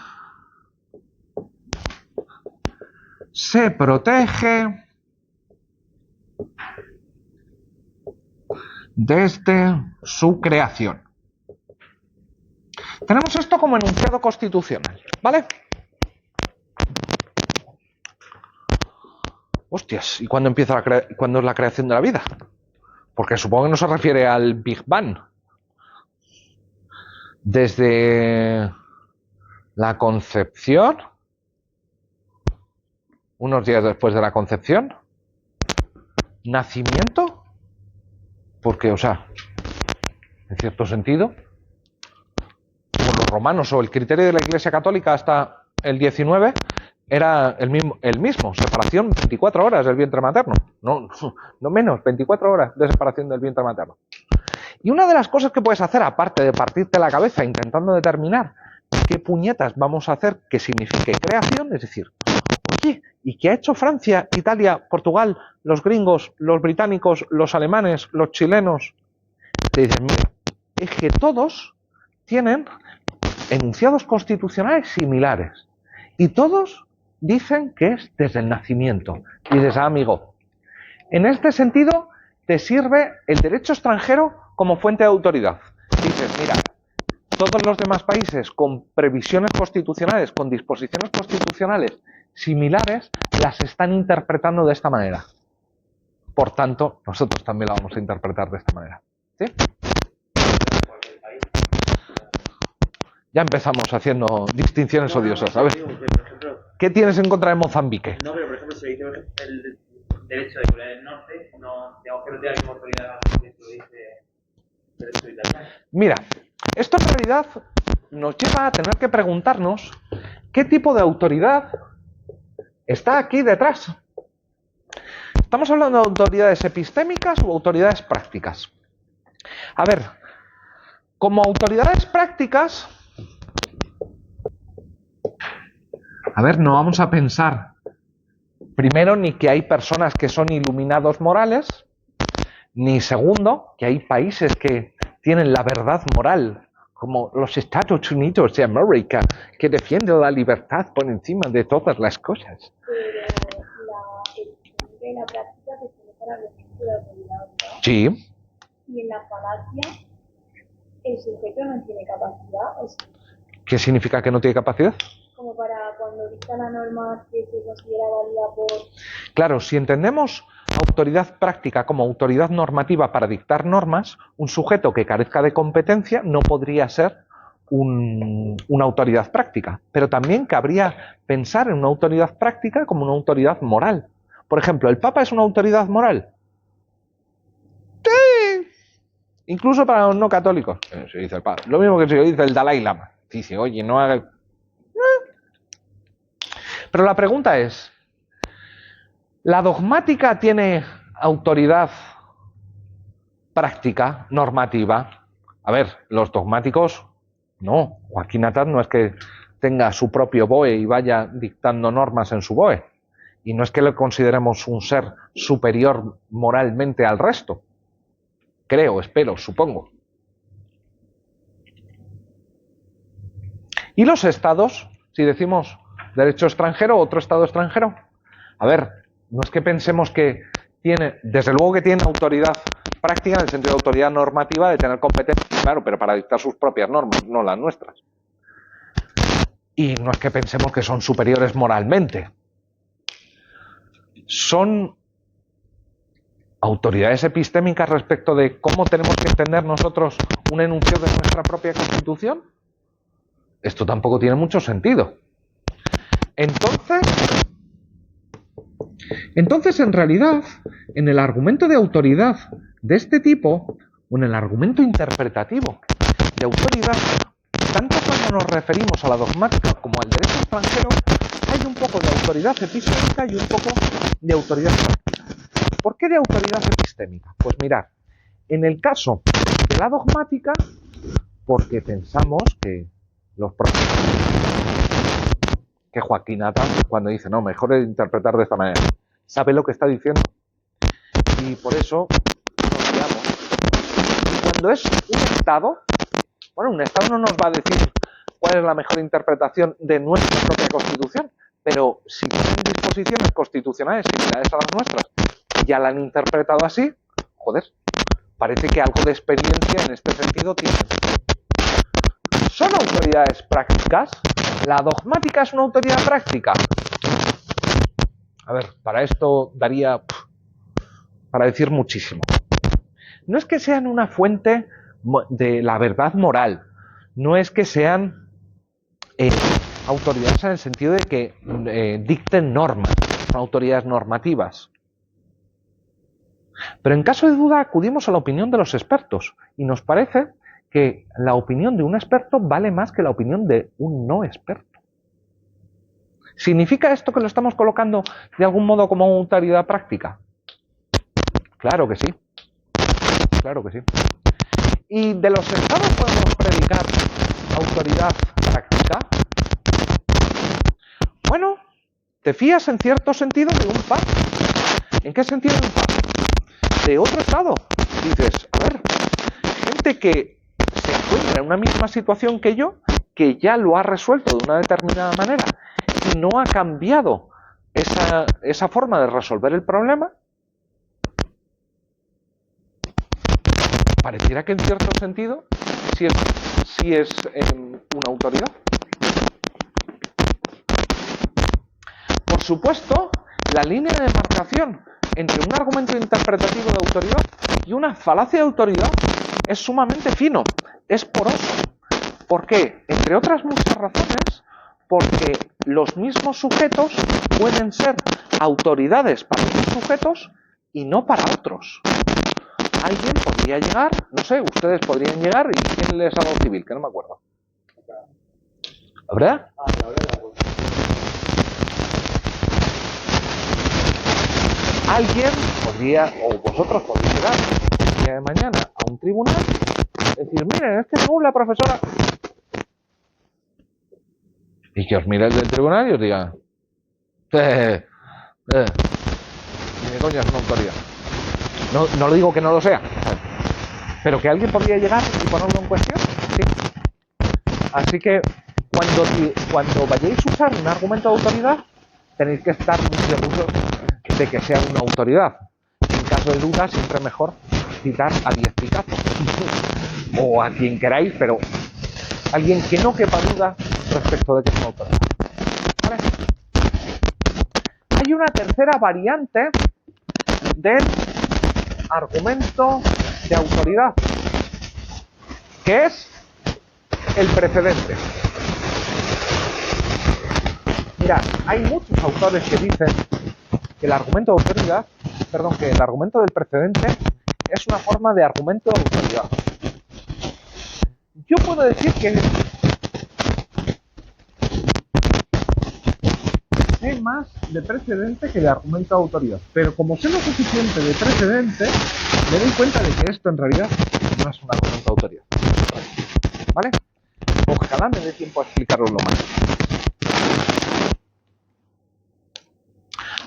se protege desde su creación. Tenemos esto como enunciado constitucional, ¿vale? Hostias, ¿y cuándo empieza cuándo es la creación de la vida? Porque supongo que no se refiere al Big Bang. Desde la concepción, unos días después de la concepción, nacimiento, porque, o sea, en cierto sentido, como los romanos o el criterio de la Iglesia Católica hasta el 19 era el mismo, separación 24 horas del vientre materno, no menos, 24 horas de separación del vientre materno. Y una de las cosas que puedes hacer, aparte de partirte la cabeza intentando determinar qué puñetas vamos a hacer que signifique creación, es decir, oye, ¿y qué ha hecho Francia, Italia, Portugal, los gringos, los británicos, los alemanes, los chilenos? Te dicen, mira, es que todos tienen enunciados constitucionales similares y todos dicen que es desde el nacimiento. Y dices, amigo, en este sentido te sirve el derecho extranjero como fuente de autoridad. Dices, mira, todos los demás países con previsiones constitucionales, con disposiciones constitucionales similares, las están interpretando de esta manera. Por tanto, nosotros también la vamos a interpretar de esta manera. ¿Sí? Ya empezamos haciendo distinciones odiosas. A ver, ¿qué tienes en contra de Mozambique? No, pero por ejemplo, si dice el derecho de Corea del Norte, no, digamos que no tiene la misma autoridad que lo dice el derecho italiano. Mira, esto en realidad nos lleva a tener que preguntarnos qué tipo de autoridad está aquí detrás. ¿Estamos hablando de autoridades epistémicas o autoridades prácticas? A ver, como autoridades prácticas, no vamos a pensar primero ni que hay personas que son iluminados morales, ni segundo, que hay países que tienen la verdad moral, como los Estados Unidos de América, que defienden la libertad por encima de todas las cosas. Pero la epistémica y la práctica pertenecen al registro de autoridad, ¿no? Sí. Y en la falacia, el sujeto no tiene capacidad, o sea, ¿Qué significa que no tiene capacidad? como para cuando dicta la norma que se considera válida por... Claro, si entendemos autoridad práctica como autoridad normativa para dictar normas, un sujeto que carezca de competencia no podría ser una autoridad práctica. Pero también cabría pensar en una autoridad práctica como una autoridad moral. Por ejemplo, ¿el Papa es una autoridad moral? Sí. Incluso para los no católicos. Se dice el Papa. Lo mismo que se dice el Dalai Lama. Dice, oye, no haga... Pero la pregunta es, ¿la dogmática tiene autoridad práctica, normativa? A ver, los dogmáticos, no. Joaquín Atat no es que tenga su propio BOE y vaya dictando normas en su BOE. Y no es que le consideremos un ser superior moralmente al resto. Creo, espero, supongo. ¿Y los estados? Si decimos derecho extranjero, otro estado extranjero. A ver, no es que pensemos que tiene, desde luego que tiene autoridad práctica en el sentido de autoridad normativa de tener competencia, claro, pero para dictar sus propias normas, no las nuestras. Y no es que pensemos que son superiores moralmente. Son autoridades epistémicas respecto de cómo tenemos que entender nosotros un enunciado de nuestra propia Constitución. Esto tampoco tiene mucho sentido. Entonces, en realidad, en el argumento de autoridad de este tipo, o en el argumento interpretativo de autoridad, tanto cuando nos referimos a la dogmática como al derecho extranjero, hay un poco de autoridad epistémica y un poco de autoridad práctica. ¿Por qué de autoridad epistémica? Pues mirad, en el caso de la dogmática, porque pensamos que los profesores, que Joaquín Atat, cuando dice, no, mejor es interpretar de esta manera, sabe lo que está diciendo. Y por eso nos guiamos. Y cuando es un Estado, bueno, un Estado no nos va a decir cuál es la mejor interpretación de nuestra propia Constitución, pero si tienen disposiciones constitucionales similares a las nuestras y ya la han interpretado así, joder, parece que algo de experiencia en este sentido tienen. ¿Son autoridades prácticas? ¿La dogmática es una autoridad práctica? A ver, para esto daría para decir muchísimo. No es que sean una fuente de la verdad moral, no es que sean autoridades en el sentido de que dicten normas, son autoridades normativas. Pero en caso de duda acudimos a la opinión de los expertos y nos parece que la opinión de un experto vale más que la opinión de un no experto. ¿Significa esto que lo estamos colocando de algún modo como autoridad práctica? Claro que sí. Claro que sí. ¿Y de los estados podemos predicar autoridad práctica? Bueno, te fías en cierto sentido de un papa. ¿En qué sentido de un papa? De otro estado. Dices, a ver, gente que se encuentra en una misma situación que yo, que ya lo ha resuelto de una determinada manera y no ha cambiado esa forma de resolver el problema, pareciera que en cierto sentido sí es una autoridad. Por supuesto, la línea de demarcación entre un argumento interpretativo de autoridad y una falacia de autoridad es sumamente fino, es poroso. ¿Por qué? Entre otras muchas razones, porque los mismos sujetos pueden ser autoridades para unos sujetos y no para otros. Alguien podría llegar, no sé, ustedes podrían llegar y ¿quién les ha dado civil? Que no me acuerdo. ¿Verdad? Alguien podría, o vosotros podéis llegar el día de mañana a un tribunal y decir, miren, es que según la profesora... Y que os mire el del tribunal y os diga, ni de coña es una autoridad. No lo digo que no lo sea, pero que alguien podría llegar y ponerlo en cuestión, sí. Así que cuando vayáis a usar un argumento de autoridad, tenéis que estar muy seguros de que sea una autoridad. En caso de duda, siempre es mejor citar a 10 Picasso o a quien queráis, pero alguien que no quepa duda respecto de que es una autoridad. ¿Vale? Hay una tercera variante del argumento de autoridad, que es el precedente. Mirad, hay muchos autores que dicen que el argumento de autoridad, que el argumento del precedente es una forma de argumento de autoridad. Yo puedo decir que sé más de precedente que de argumento de autoridad, pero como sé lo suficiente de precedente, me doy cuenta de que esto en realidad no es un argumento de autoridad. ¿Vale? Ojalá me dé tiempo a explicaroslo más.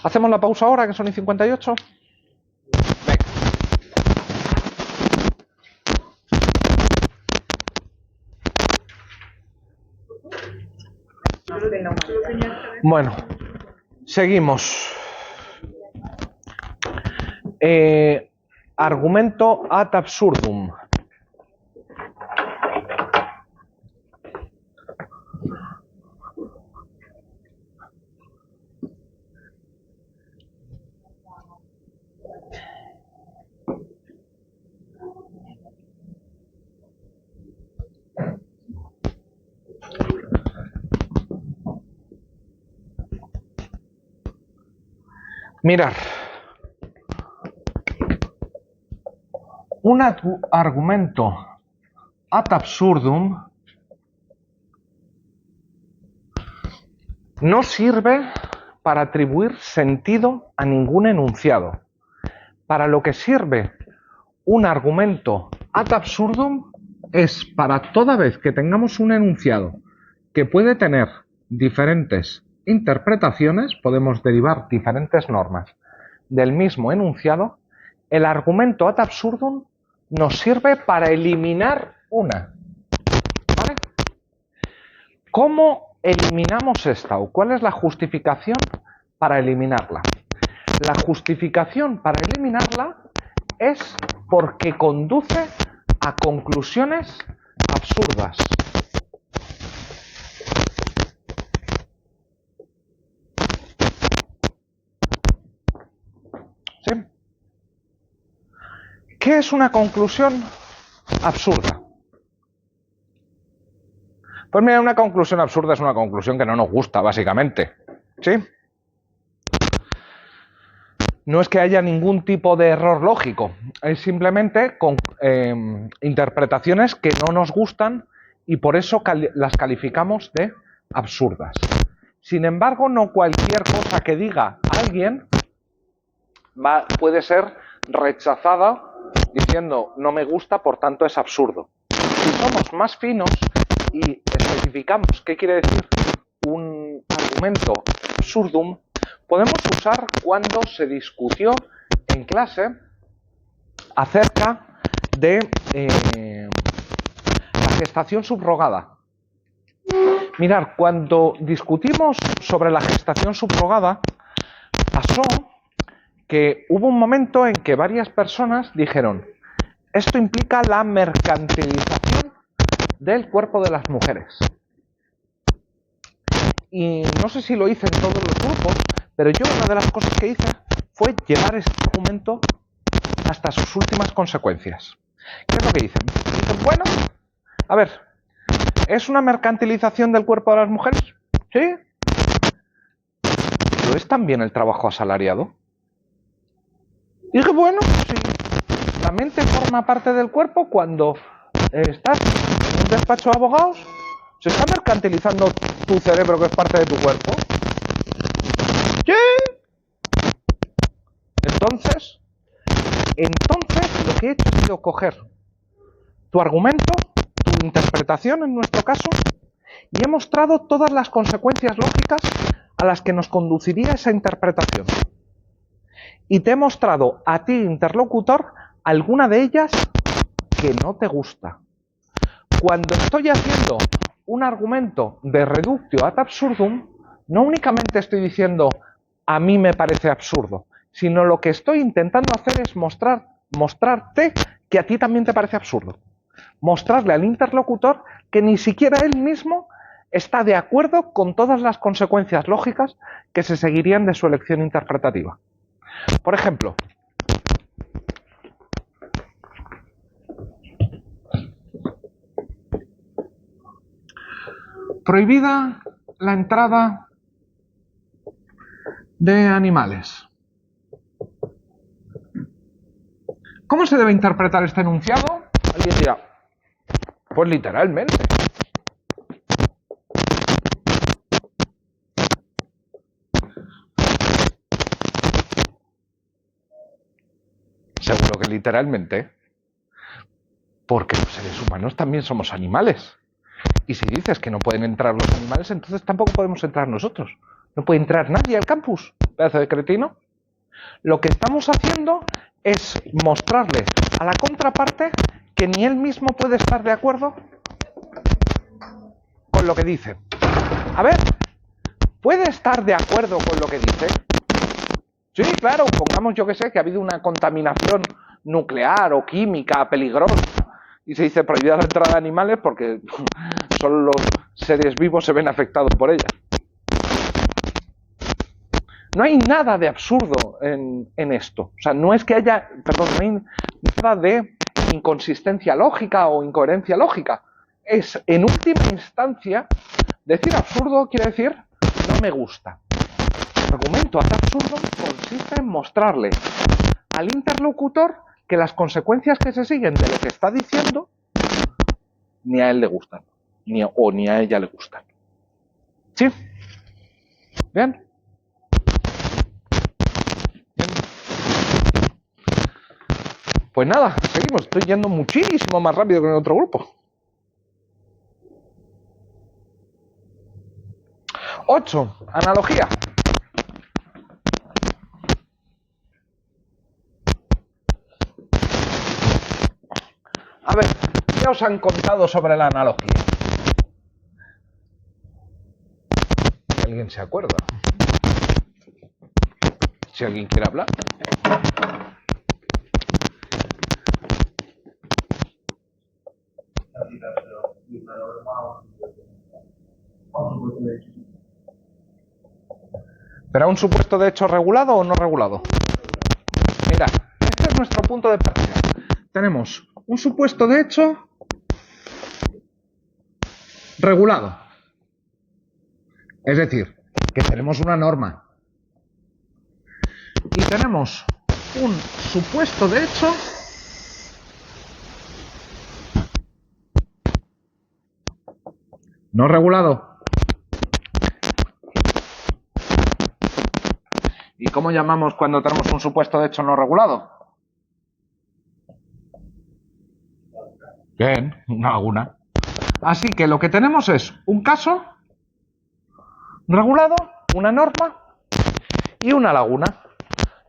¿Hacemos la pausa ahora, que son y 58? Venga. Bueno, seguimos. Argumento ad absurdum. Mirar, un argumento ad absurdum no sirve para atribuir sentido a ningún enunciado. Para lo que sirve un argumento ad absurdum es para toda vez que tengamos un enunciado que puede tener diferentes interpretaciones, podemos derivar diferentes normas del mismo enunciado, el argumento ad absurdum nos sirve para eliminar una. ¿Vale? ¿Cómo eliminamos esta o cuál es la justificación para eliminarla? La justificación para eliminarla es porque conduce a conclusiones absurdas. ¿Sí? ¿Qué es una conclusión absurda? Pues mira, una conclusión absurda es una conclusión que no nos gusta, básicamente. ¿Sí? No es que haya ningún tipo de error lógico, es simplemente con interpretaciones que no nos gustan y por eso las calificamos de absurdas. Sin embargo, no cualquier cosa que diga alguien puede ser rechazada diciendo no me gusta, por tanto es absurdo. Si somos más finos y especificamos qué quiere decir un argumento absurdum, podemos usar cuando se discutió en clase acerca de la gestación subrogada. Mirad, cuando discutimos sobre la gestación subrogada, pasó que hubo un momento en que varias personas dijeron, esto implica la mercantilización del cuerpo de las mujeres. Y no sé si lo hice en todos los grupos, pero yo una de las cosas que hice fue llevar este argumento hasta sus últimas consecuencias. ¿Qué es lo que dicen? Dicen, bueno, a ver, ¿Es una mercantilización del cuerpo de las mujeres? Sí. ¿Pero es también el trabajo asalariado? Y dije, bueno, sí. La mente forma parte del cuerpo cuando estás en un despacho de abogados. ¿Se está mercantilizando tu cerebro, que es parte de tu cuerpo? Sí. Entonces, lo que he hecho ha sido coger tu argumento, tu interpretación en nuestro caso, y he mostrado todas las consecuencias lógicas a las que nos conduciría esa interpretación. Y te he mostrado a ti, interlocutor, alguna de ellas que no te gusta. Cuando estoy haciendo un argumento de reductio ad absurdum, no únicamente estoy diciendo a mí me parece absurdo, sino lo que estoy intentando hacer es mostrarte que a ti también te parece absurdo. Mostrarle al interlocutor que ni siquiera él mismo está de acuerdo con todas las consecuencias lógicas que se seguirían de su elección interpretativa. Por ejemplo, prohibida la entrada de animales. ¿Cómo se debe interpretar este enunciado? Alguien dirá, pues literalmente. Seguro que literalmente, porque los seres humanos también somos animales. Y si dices que no pueden entrar los animales, entonces tampoco podemos entrar nosotros. No puede entrar nadie al campus, pedazo de cretino. Lo que estamos haciendo es mostrarle a la contraparte que ni él mismo puede estar de acuerdo con lo que dice. A ver, ¿puede estar de acuerdo con lo que dice? Sí, claro, pongamos, yo que sé, que ha habido una contaminación nuclear o química peligrosa y se dice prohibida la entrada de animales porque solo los seres vivos se ven afectados por ella. No hay nada de absurdo en esto. O sea, no es que haya, perdón, no hay nada de inconsistencia lógica o incoherencia lógica. Es, en última instancia, decir absurdo quiere decir no me gusta. El argumento ad absurdum consiste en mostrarle al interlocutor que las consecuencias que se siguen de lo que está diciendo ni a él le gustan, ni a ella le gustan. ¿Sí? ¿Bien? Pues nada, seguimos. Estoy yendo muchísimo más rápido que en el otro grupo. 8. Analogía. A ver, ¿qué os han contado sobre la analogía? ¿Alguien se acuerda? Si alguien quiere hablar. ¿Pero un supuesto de hecho regulado o no regulado? Mirad, este es nuestro punto de partida. Tenemos un supuesto de hecho regulado. Es decir, que tenemos una norma. Y tenemos un supuesto de hecho no regulado. ¿Y cómo llamamos cuando tenemos un supuesto de hecho no regulado? Bien, una laguna. Así que lo que tenemos es un caso regulado, una norma y una laguna.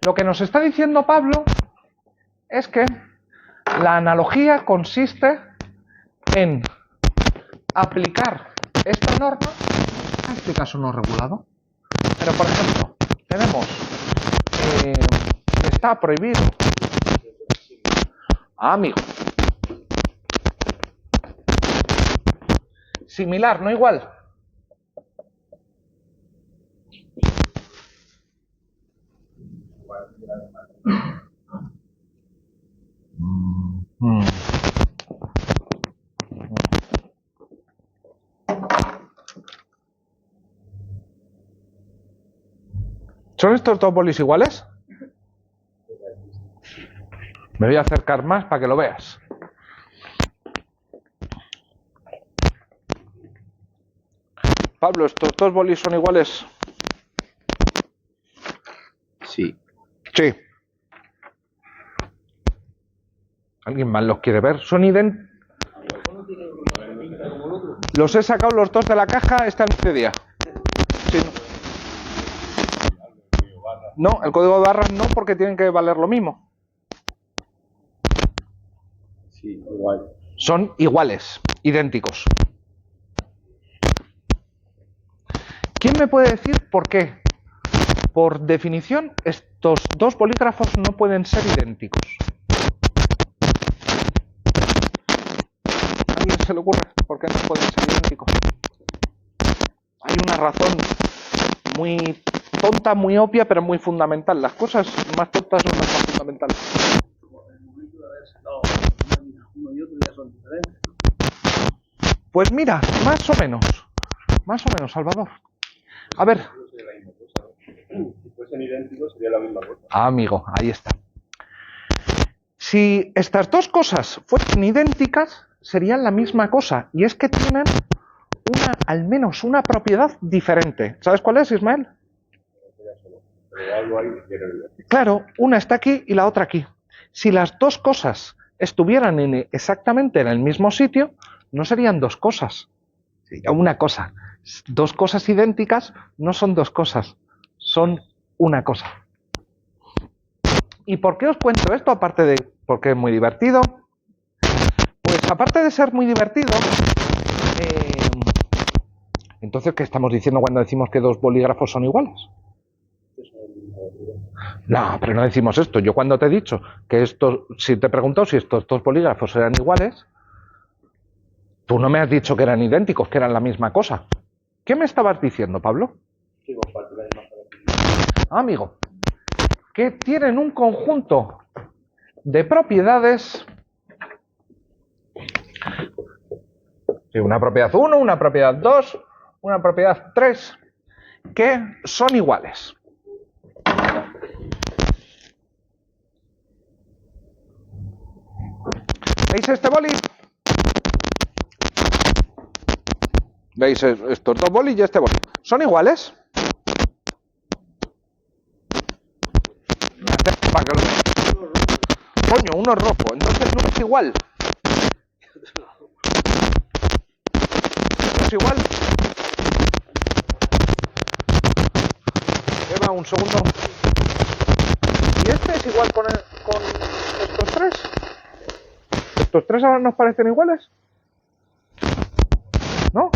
Lo que nos está diciendo Pablo es que la analogía consiste en aplicar esta norma a este caso no regulado. Pero, por ejemplo, tenemos que está prohibido. Amigo. Similar, no igual. ¿Son estos dos bolis iguales? Me voy a acercar más para que lo veas. Pablo, ¿estos dos bolis son iguales? Sí. Sí. ¿Alguien más los quiere ver? Son idénticos. Los he sacado los dos de la caja este mediodía. Sí. No, el código de barras no, porque tienen que valer lo mismo. Sí, igual. Son iguales, idénticos. ¿Quién me puede decir por qué? Por definición, estos dos bolígrafos no pueden ser idénticos. ¿A alguien se le ocurre por qué no pueden ser idénticos? Hay una razón muy tonta, muy obvia, pero muy fundamental. Las cosas más tontas son las más fundamentales. Pues mira, más o menos, Salvador. A ver. Si fuesen idénticos sería la misma cosa. Ah, amigo, ahí está. Si estas dos cosas fuesen idénticas, serían la misma cosa. Y es que tienen al menos una propiedad diferente. ¿Sabes cuál es, Ismael? Pero algo ahí quiero ver. Claro, una está aquí y la otra aquí. Si las dos cosas estuvieran exactamente en el mismo sitio, no serían dos cosas. Sería una cosa. Dos cosas idénticas no son dos cosas, son una cosa. ¿Y por qué os cuento esto? Aparte de porque es muy divertido. Pues aparte de ser muy divertido, entonces, ¿qué estamos diciendo cuando decimos que dos bolígrafos son iguales? No, pero no decimos esto. Yo cuando te he dicho que si te he preguntado si estos dos bolígrafos eran iguales, tú no me has dicho que eran idénticos, que eran la misma cosa. ¿Qué me estabas diciendo, Pablo? Sí, compartir la misma característica. Amigo, que tienen un conjunto de propiedades. Sí, una propiedad 1, una propiedad 2, una propiedad 3, que son iguales. ¿Veis este boli? ¿Veis estos dos bolis y este boli? ¿Son iguales? Para que lo... Coño, uno es rojo, entonces no es igual. ¿No es igual? Lleva un segundo. ¿Y este es igual con estos tres? ¿Estos tres ahora nos parecen iguales? ¿No?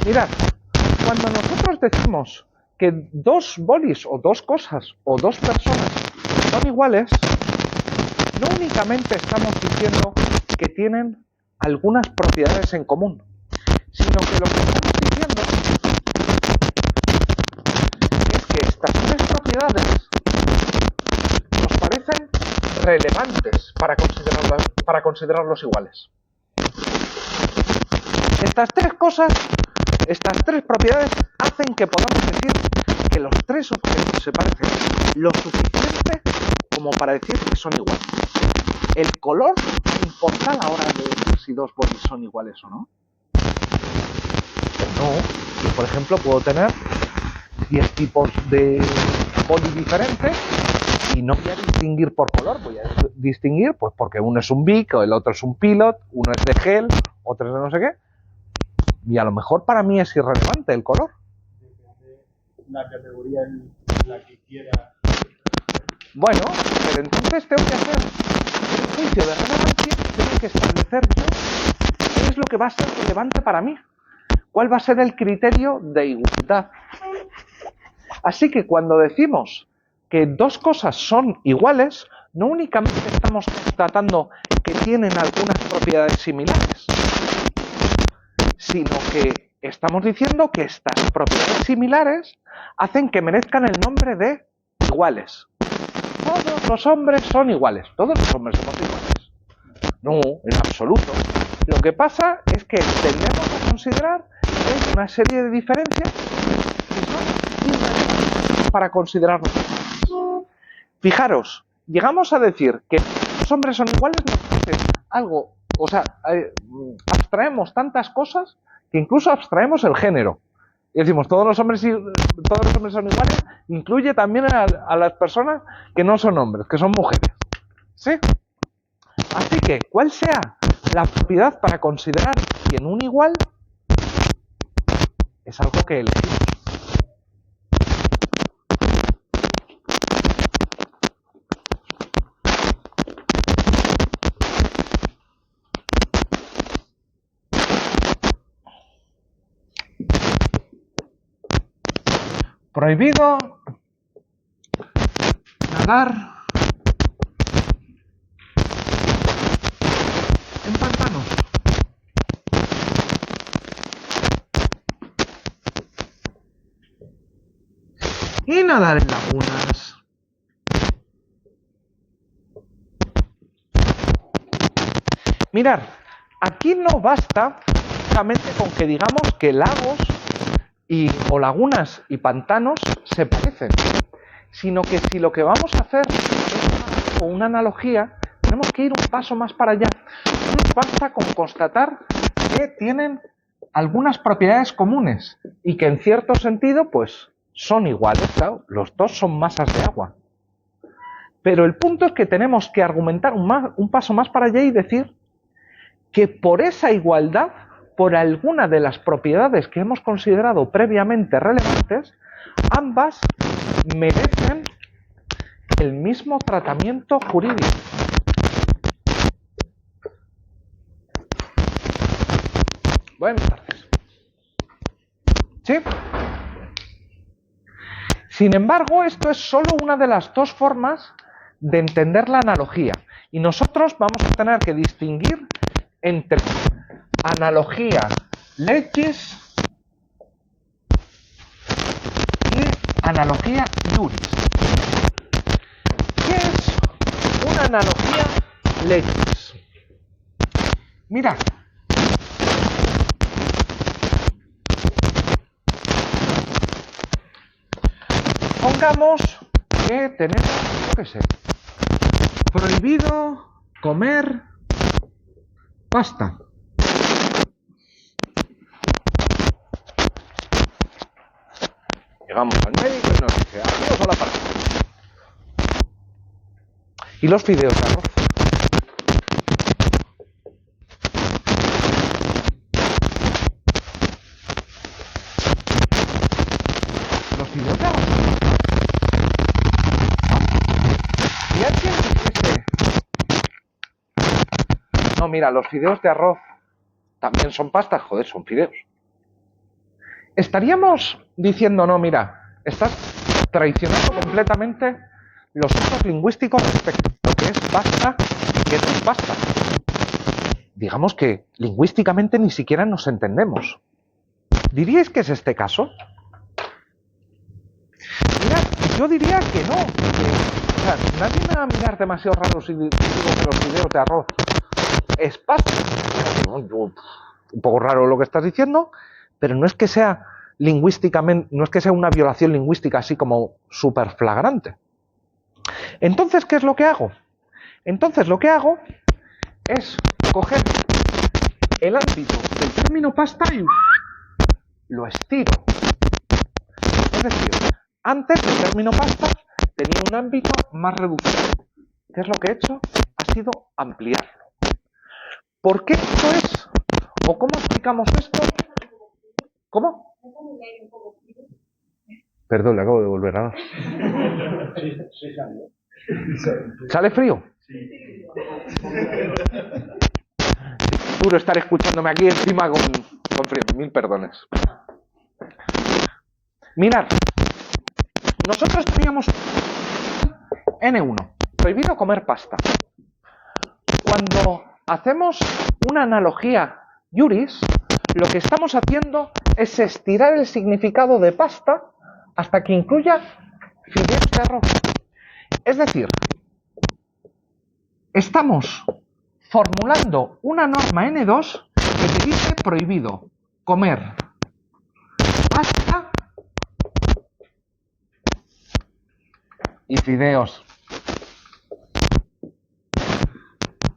Mirad, cuando nosotros decimos que dos bolis o dos cosas o dos personas son iguales, no únicamente estamos diciendo que tienen algunas propiedades en común, sino que lo que estamos diciendo es que estas tres propiedades nos parecen relevantes para considerarlos iguales. Estas tres cosas, estas tres propiedades hacen que podamos decir que los tres objetos se parecen lo suficiente como para decir que son iguales. ¿El color importa a la hora de decir si dos bolis son iguales o no? No. Yo, por ejemplo, puedo tener 10 tipos de boli diferentes y no voy a distinguir por color, voy a distinguir pues porque uno es un Bic, el otro es un Pilot, uno es de gel, otro es de no sé qué. Y a lo mejor para mí es irrelevante el color. Depende de la categoría en la que quiera. Bueno, pero entonces tengo que hacer un juicio de relevancia, tengo que establecer yo qué es lo que va a ser relevante para mí. ¿Cuál va a ser el criterio de igualdad? Así que cuando decimos que dos cosas son iguales, no únicamente estamos constatando que tienen algunas propiedades similares, sino que estamos diciendo que estas propiedades similares hacen que merezcan el nombre de iguales. Todos los hombres son iguales. Todos los hombres somos iguales. No, en absoluto. Lo que pasa es que tendemos a considerar que hay una serie de diferencias que son para considerarnos. Fijaros, llegamos a decir que los hombres son iguales, nos parece algo, o sea, abstraemos tantas cosas que incluso abstraemos el género. Y decimos, todos los hombres son iguales, incluye también a las personas que no son hombres, que son mujeres. ¿Sí? Así que, ¿cuál sea la propiedad para considerar que en un igual es algo que elegimos? Prohibido nadar en pantanos. Y nadar en lagunas. Mirad, aquí no basta solamente con que digamos que lagos o lagunas y pantanos se parecen, sino que si lo que vamos a hacer es una analogía, tenemos que ir un paso más para allá. No nos basta con constatar que tienen algunas propiedades comunes y que en cierto sentido pues son iguales, claro, los dos son masas de agua. Pero el punto es que tenemos que argumentar un paso más para allá y decir que por esa igualdad, por alguna de las propiedades que hemos considerado previamente relevantes, ambas merecen el mismo tratamiento jurídico. Buenas tardes. ¿Sí? Sin embargo, esto es solo una de las dos formas de entender la analogía. Y nosotros vamos a tener que distinguir entre analogía legis y analogía iuris. ¿Qué es una analogía legis? Mirad. Pongamos que tenemos, yo qué sé, prohibido comer pasta. Llegamos al médico y nos dice, adiós a la pasta. ¿Y los fideos de arroz? Los fideos de arroz. ¿Y alguien dijese? No, mira, los fideos de arroz también son pastas, joder, son fideos. Estaríamos diciendo, no, mira, estás traicionando completamente los usos lingüísticos respecto a lo que es pasta y que no es pasta. Digamos que lingüísticamente ni siquiera nos entendemos. ¿Diríais que es este caso? Mirad, yo diría que no. O sea, nadie me va a mirar demasiado raro si digo que los fideos de arroz es pasta. Un poco raro lo que estás diciendo, pero no es que sea lingüísticamente, no es que sea una violación lingüística así como súper flagrante. Entonces, ¿qué es lo que hago? Entonces lo que hago es coger el ámbito del término pasta y lo estiro. Es decir, antes el término pasta tenía un ámbito más reducido. ¿Qué es lo que he hecho? Ha sido ampliarlo. ¿Por qué esto es? ¿O cómo explicamos esto? ¿Cómo? Perdón, le acabo de volver a dar. Sí, sale. ¿Sale frío? Sí. Duro estar escuchándome aquí encima con frío. Mil perdones. Mirad, nosotros teníamos N1, prohibido comer pasta. Cuando hacemos una analogía iuris, lo que estamos haciendo es estirar el significado de pasta hasta que incluya fideos de arroz. Es decir, estamos formulando una norma N2 que te dice prohibido comer pasta y fideos.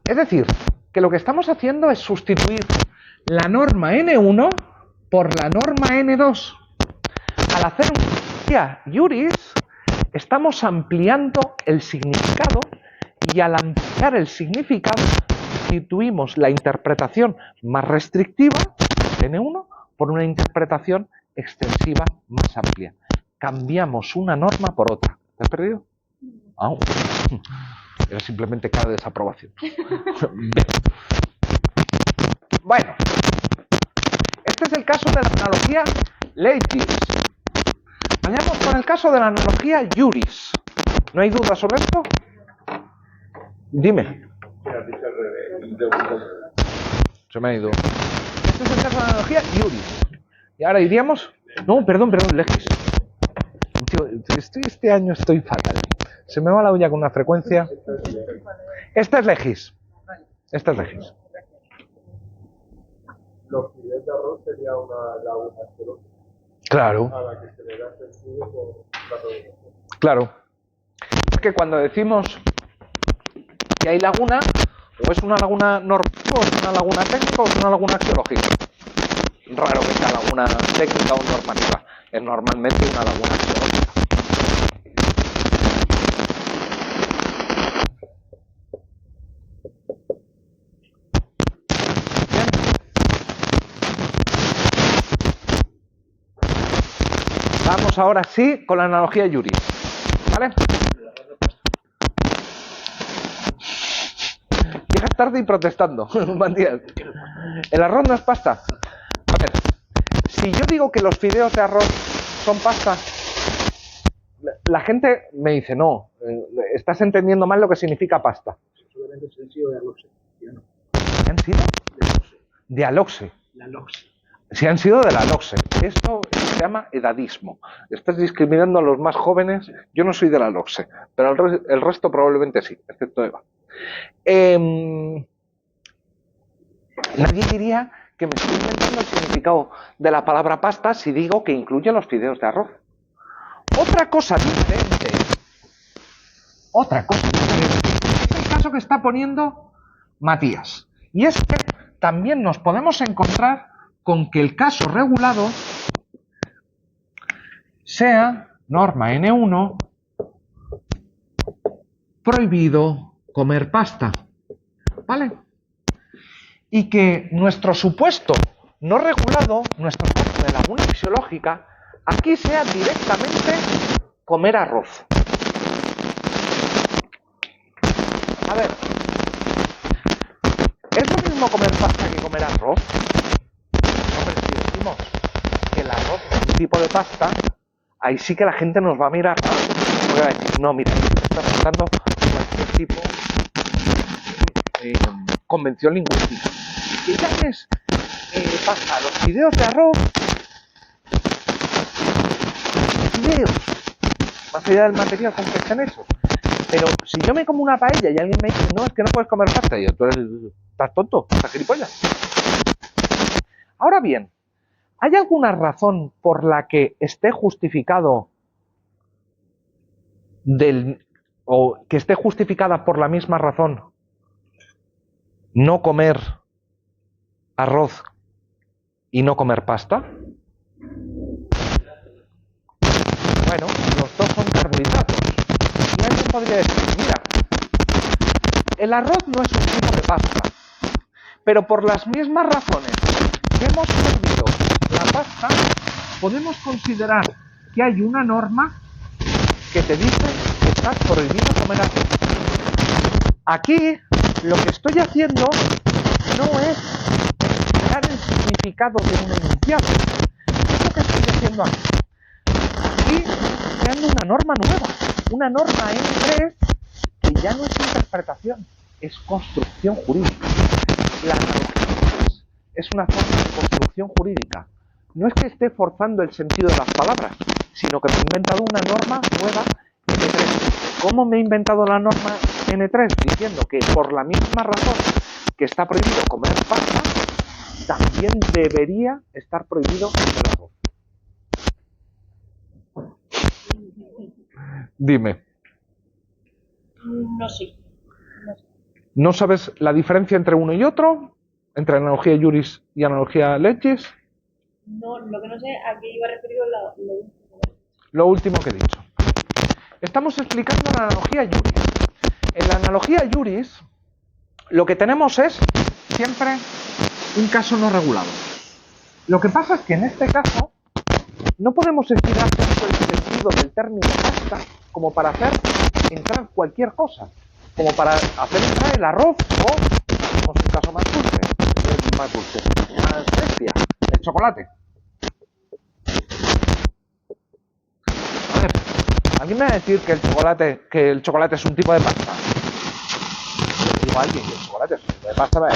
Es decir, que lo que estamos haciendo es sustituir la norma N1 por la norma N2. Al hacer una iuris, estamos ampliando el significado y al ampliar el significado sustituimos la interpretación más restrictiva, N1, por una interpretación extensiva más amplia. Cambiamos una norma por otra. ¿Te has perdido? Ah, era simplemente cara de desaprobación. Bueno, este es el caso de la analogía legis. Vayamos con el caso de la analogía iuris. ¿No hay duda sobre esto? Dime. Se me ha ido. Este es el caso de la analogía iuris. Y ahora iríamos... No, perdón, legis. Tío, este año estoy fatal. Se me va la olla con una frecuencia. Esta es legis. Esta es legis. Los fideos de arroz sería una laguna arqueológica Claro, a la que se le da sentido con la redundancia. claro. Es que cuando decimos que hay laguna, o es una laguna normativa, o es una laguna técnica, o es una laguna arqueológica. Raro que sea laguna técnica o normativa. Es normalmente una laguna arqueológica. Vamos ahora sí con la analogía iuris. ¿Vale? Llegas tarde y protestando. Matías. El arroz no es pasta. A ver, si yo digo que los fideos de arroz son pasta, la gente me dice, no, estás entendiendo mal lo que significa pasta. Solamente se han sido de aloxe. No. ¿Qué han sido? De aloxe. La aloxe. Si han sido de la LOXE. Esto se llama edadismo. Estás discriminando a los más jóvenes. Yo no soy de la LOXE, pero el resto probablemente sí, excepto Eva. Nadie diría que me estoy inventando el significado de la palabra pasta si digo que incluye los fideos de arroz. Otra cosa diferente es el caso que está poniendo Matías. Y es que también nos podemos encontrar con que el caso regulado sea norma N1 prohibido comer pasta, ¿vale? Y que nuestro supuesto no regulado, nuestro caso de laguna fisiológica, aquí sea directamente comer arroz. A ver, ¿es lo mismo comer pasta que comer arroz? Hombre, si decimos que el arroz es un tipo de pasta, ahí sí que la gente nos va a mirar. Porque va a decir, no, mira, estás usando cualquier tipo de convención lingüística. ¿Qué llames pasta? Los fideos de arroz. Fideos. Más allá del material con que estén hechos. Pero si yo me como una paella y alguien me dice, no, es que no puedes comer pasta, y yo, estás tonto, estás gilipollas. Ahora bien, ¿hay alguna razón por la que esté justificado o que esté justificada por la misma razón no comer arroz y no comer pasta? Bueno, los dos son carbohidratos. Y alguien podría decir, mira, el arroz no es un tipo de pasta, pero por las mismas razones que hemos prohibido la pasta, podemos considerar que hay una norma que te dice que está prohibido comer arroz. Aquí lo que estoy haciendo no es explicar el significado de un enunciado. ¿Qué es lo que estoy haciendo aquí? Aquí creando una norma nueva, una norma N3 que ya no es interpretación, es construcción jurídica. La analogía es una forma de construcción jurídica. No es que esté forzando el sentido de las palabras, sino que me he inventado una norma nueva N3. ¿Cómo me he inventado la norma N3? Diciendo que por la misma razón que está prohibido comer pasta, también debería estar prohibido comer arroz. Dime. No sé. No sé. ¿No sabes la diferencia entre uno y otro? ¿Entre analogía juris y analogía legis? No, lo que no sé a qué iba referido lo último. Lo último que he dicho. Estamos explicando la analogía juris. En la analogía juris, lo que tenemos es siempre un caso no regulado. Lo que pasa es que en este caso no podemos estirar tanto el sentido del término pasta como para hacer entrar cualquier cosa, como para hacer entrar el arroz o, tenemos un caso más bestia, el chocolate. A ver, ¿alguien me va a decir que el chocolate es un tipo de pasta? Digo a alguien que el chocolate es un tipo de pasta, ¿vale?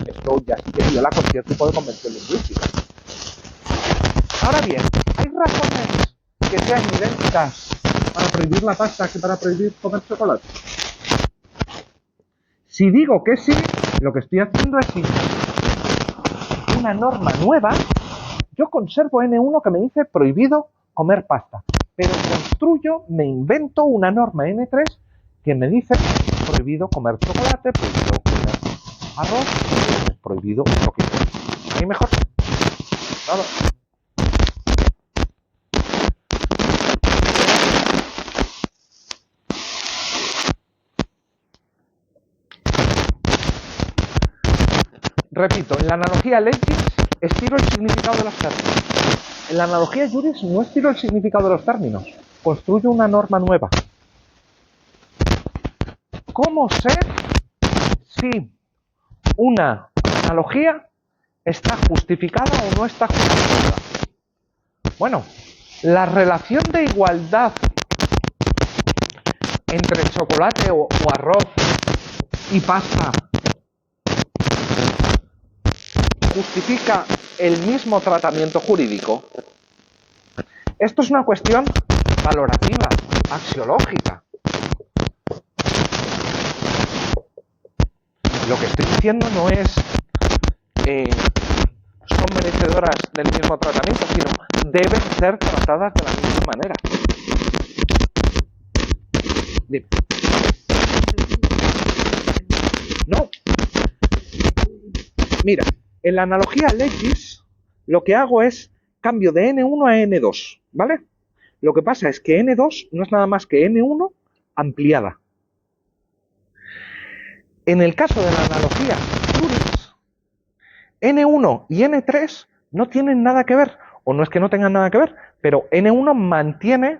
Esto ya sí que viola cualquier tipo de convención lingüística. Ahora bien, hay razones que sean idénticas para prohibir la pasta que para prohibir comer chocolate. Si digo que sí, lo que estoy haciendo es una norma nueva. Yo conservo N1 que me dice prohibido comer pasta, pero me invento una norma N3 que me dice prohibido comer chocolate, prohibido comer arroz, prohibido lo que sea. ¿Ahí mejor? Claro. Repito, en la analogía legis estiro el significado de los términos. En la analogía juris no estiro el significado de los términos. Construyo una norma nueva. ¿Cómo sé si una analogía está justificada o no está justificada? Bueno, la relación de igualdad entre chocolate o arroz y pasta justifica el mismo tratamiento jurídico. Esto es una cuestión valorativa, axiológica. Lo que estoy diciendo no es son merecedoras del mismo tratamiento, sino deben ser tratadas de la misma manera. Dime. No. Mira, en la analogía legis lo que hago es cambio de N1 a N2, ¿vale? Lo que pasa es que N2 no es nada más que N1 ampliada. En el caso de la analogía juris, N1 y N3 no tienen nada que ver, o no es que no tengan nada que ver, pero N1 mantiene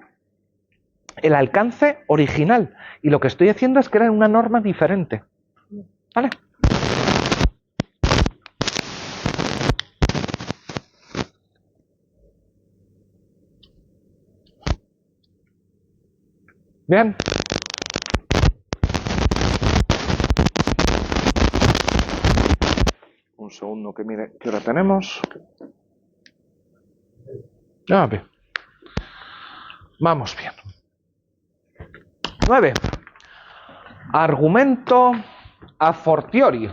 el alcance original, y lo que estoy haciendo es crear una norma diferente, ¿vale? Bien. Un segundo que mire qué hora tenemos. Ah, bien. Vamos bien. 9. Argumento a fortiori.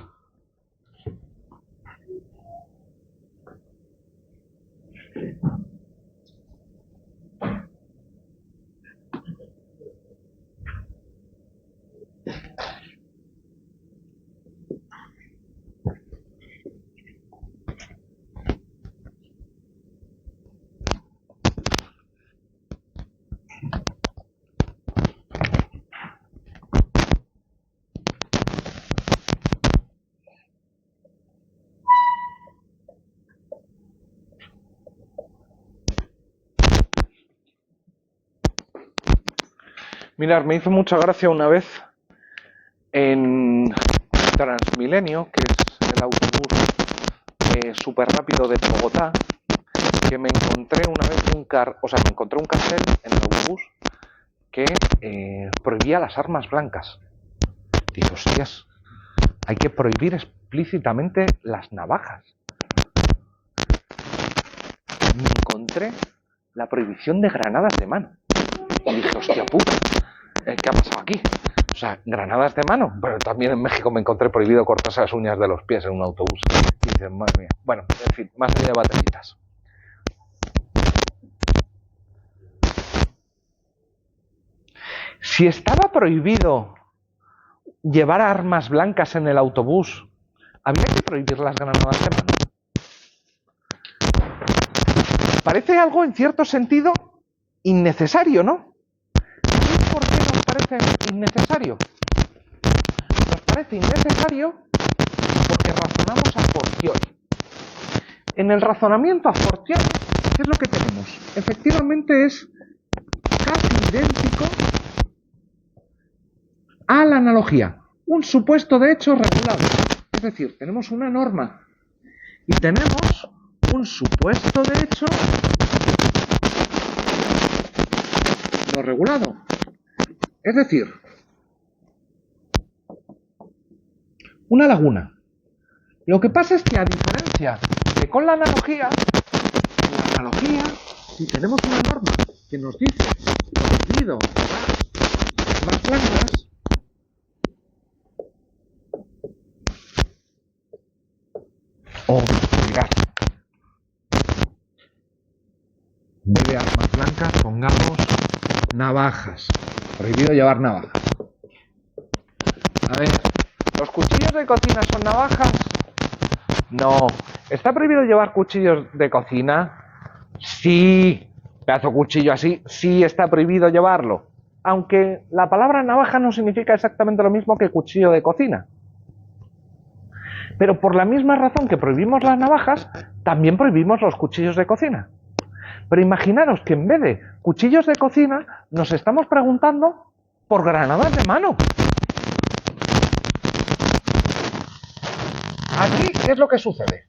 Mirad, me hizo mucha gracia una vez en Transmilenio, que es el autobús súper rápido de Bogotá, que me encontré una vez un cartel en el autobús que prohibía las armas blancas. Digo, hostias, hay que prohibir explícitamente las navajas. Me encontré la prohibición de granadas de mano. Y dije, hostia puta, ¿qué ha pasado aquí? O sea, granadas de mano, pero también en México me encontré prohibido cortarse las uñas de los pies en un autobús. Y dices, madre mía. Bueno, en fin, más allá de batallitas. Si estaba prohibido llevar armas blancas en el autobús, ¿había que prohibir las granadas de mano? Parece algo, en cierto sentido, innecesario, ¿no? ¿Y por qué nos parece innecesario? Nos parece innecesario porque razonamos a fortiori. En el razonamiento a fortiori, ¿qué es lo que tenemos? Efectivamente es casi idéntico a la analogía. Un supuesto de hecho regulado. Es decir, tenemos una norma y tenemos un supuesto de hecho no regulado. Es decir, una laguna. Lo que pasa es que, a diferencia de con la analogía, en la analogía, si tenemos una norma que nos dice prohibido más blancas, o mirad, en vez de armas blancas pongamos navajas. Prohibido llevar navajas. A ver, ¿los cuchillos de cocina son navajas? No. ¿Está prohibido llevar cuchillos de cocina? Sí. Pedazo de cuchillo así, sí está prohibido llevarlo. Aunque la palabra navaja no significa exactamente lo mismo que cuchillo de cocina. Pero por la misma razón que prohibimos las navajas, también prohibimos los cuchillos de cocina. Pero imaginaros que en vez de cuchillos de cocina, nos estamos preguntando por granadas de mano. Aquí, ¿qué es lo que sucede?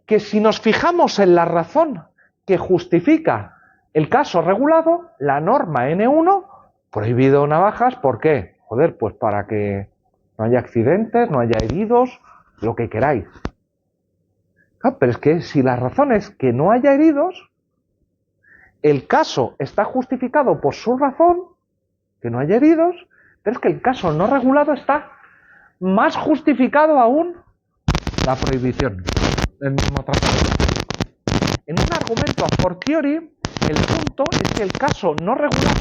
Que si nos fijamos en la razón que justifica el caso regulado, la norma N1, prohibido navajas, ¿por qué? Joder, pues para que no haya accidentes, no haya heridos, lo que queráis. Ah, pero es que si la razón es que no haya heridos, el caso está justificado por su razón, que no haya heridos, pero es que el caso no regulado está más justificado aún la prohibición del mismo tratado. En un argumento a fortiori, el punto es que el caso no regulado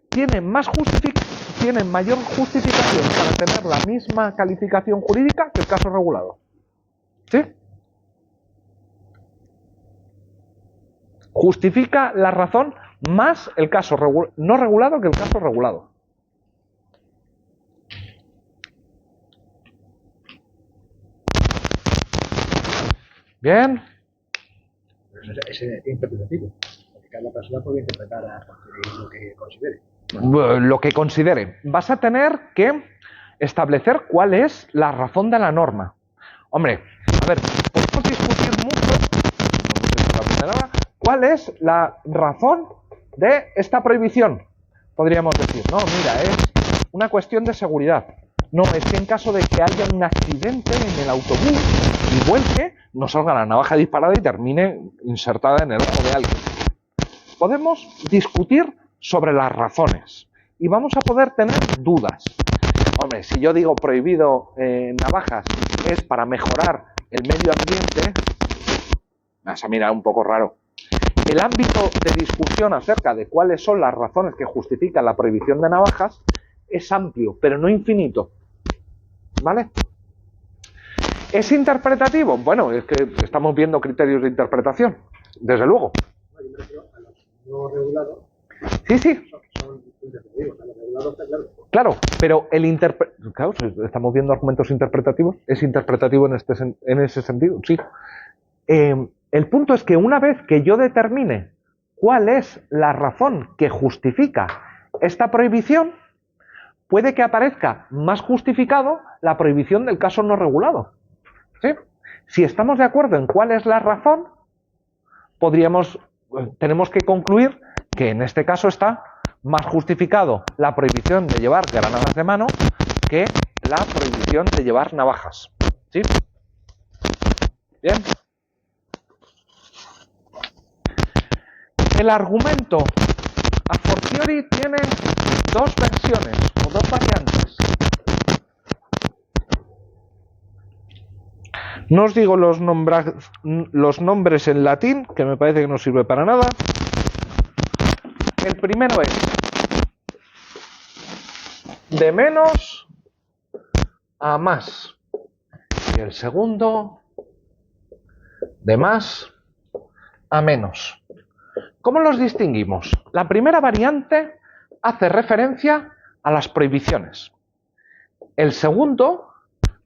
tiene mayor justificación para tener la misma calificación jurídica que el caso regulado. ¿Sí? Justifica la razón más el caso no regulado que el caso regulado. Bien. Es interpretativo, porque cada persona puede interpretar lo que considere. Lo que considere. Vas a tener que establecer cuál es la razón de la norma. Hombre, a ver, podemos discutir mucho cuál es la razón de esta prohibición. Podríamos decir, no, mira, es una cuestión de seguridad. No, es que en caso de que haya un accidente en el autobús y vuelque, no salga la navaja disparada y termine insertada en el ojo de alguien. Podemos discutir sobre las razones y vamos a poder tener dudas. Hombre, si yo digo prohibido navajas es para mejorar el medio ambiente, me vas a mirar un poco raro. El ámbito de discusión acerca de cuáles son las razones que justifican la prohibición de navajas es amplio, pero no infinito. ¿Vale? ¿Es interpretativo? Bueno, es que estamos viendo criterios de interpretación, desde luego. No, yo me refiero a los no regulados. Sí, sí. Son interpretativos, a los regulados está claro. Claro, pero claro, estamos viendo argumentos interpretativos. ¿Es interpretativo en ese sentido? Sí. El punto es que una vez que yo determine cuál es la razón que justifica esta prohibición, puede que aparezca más justificado la prohibición del caso no regulado. ¿Sí? Si estamos de acuerdo en cuál es la razón, tenemos que concluir que en este caso está más justificado la prohibición de llevar granadas de mano que la prohibición de llevar navajas. ¿Sí? Bien. El argumento a fortiori tiene dos versiones o dos variantes. No os digo los nombres en latín, que me parece que no sirve para nada. El primero es de menos a más. Y el segundo de más a menos. ¿Cómo los distinguimos? La primera variante hace referencia a las prohibiciones. El segundo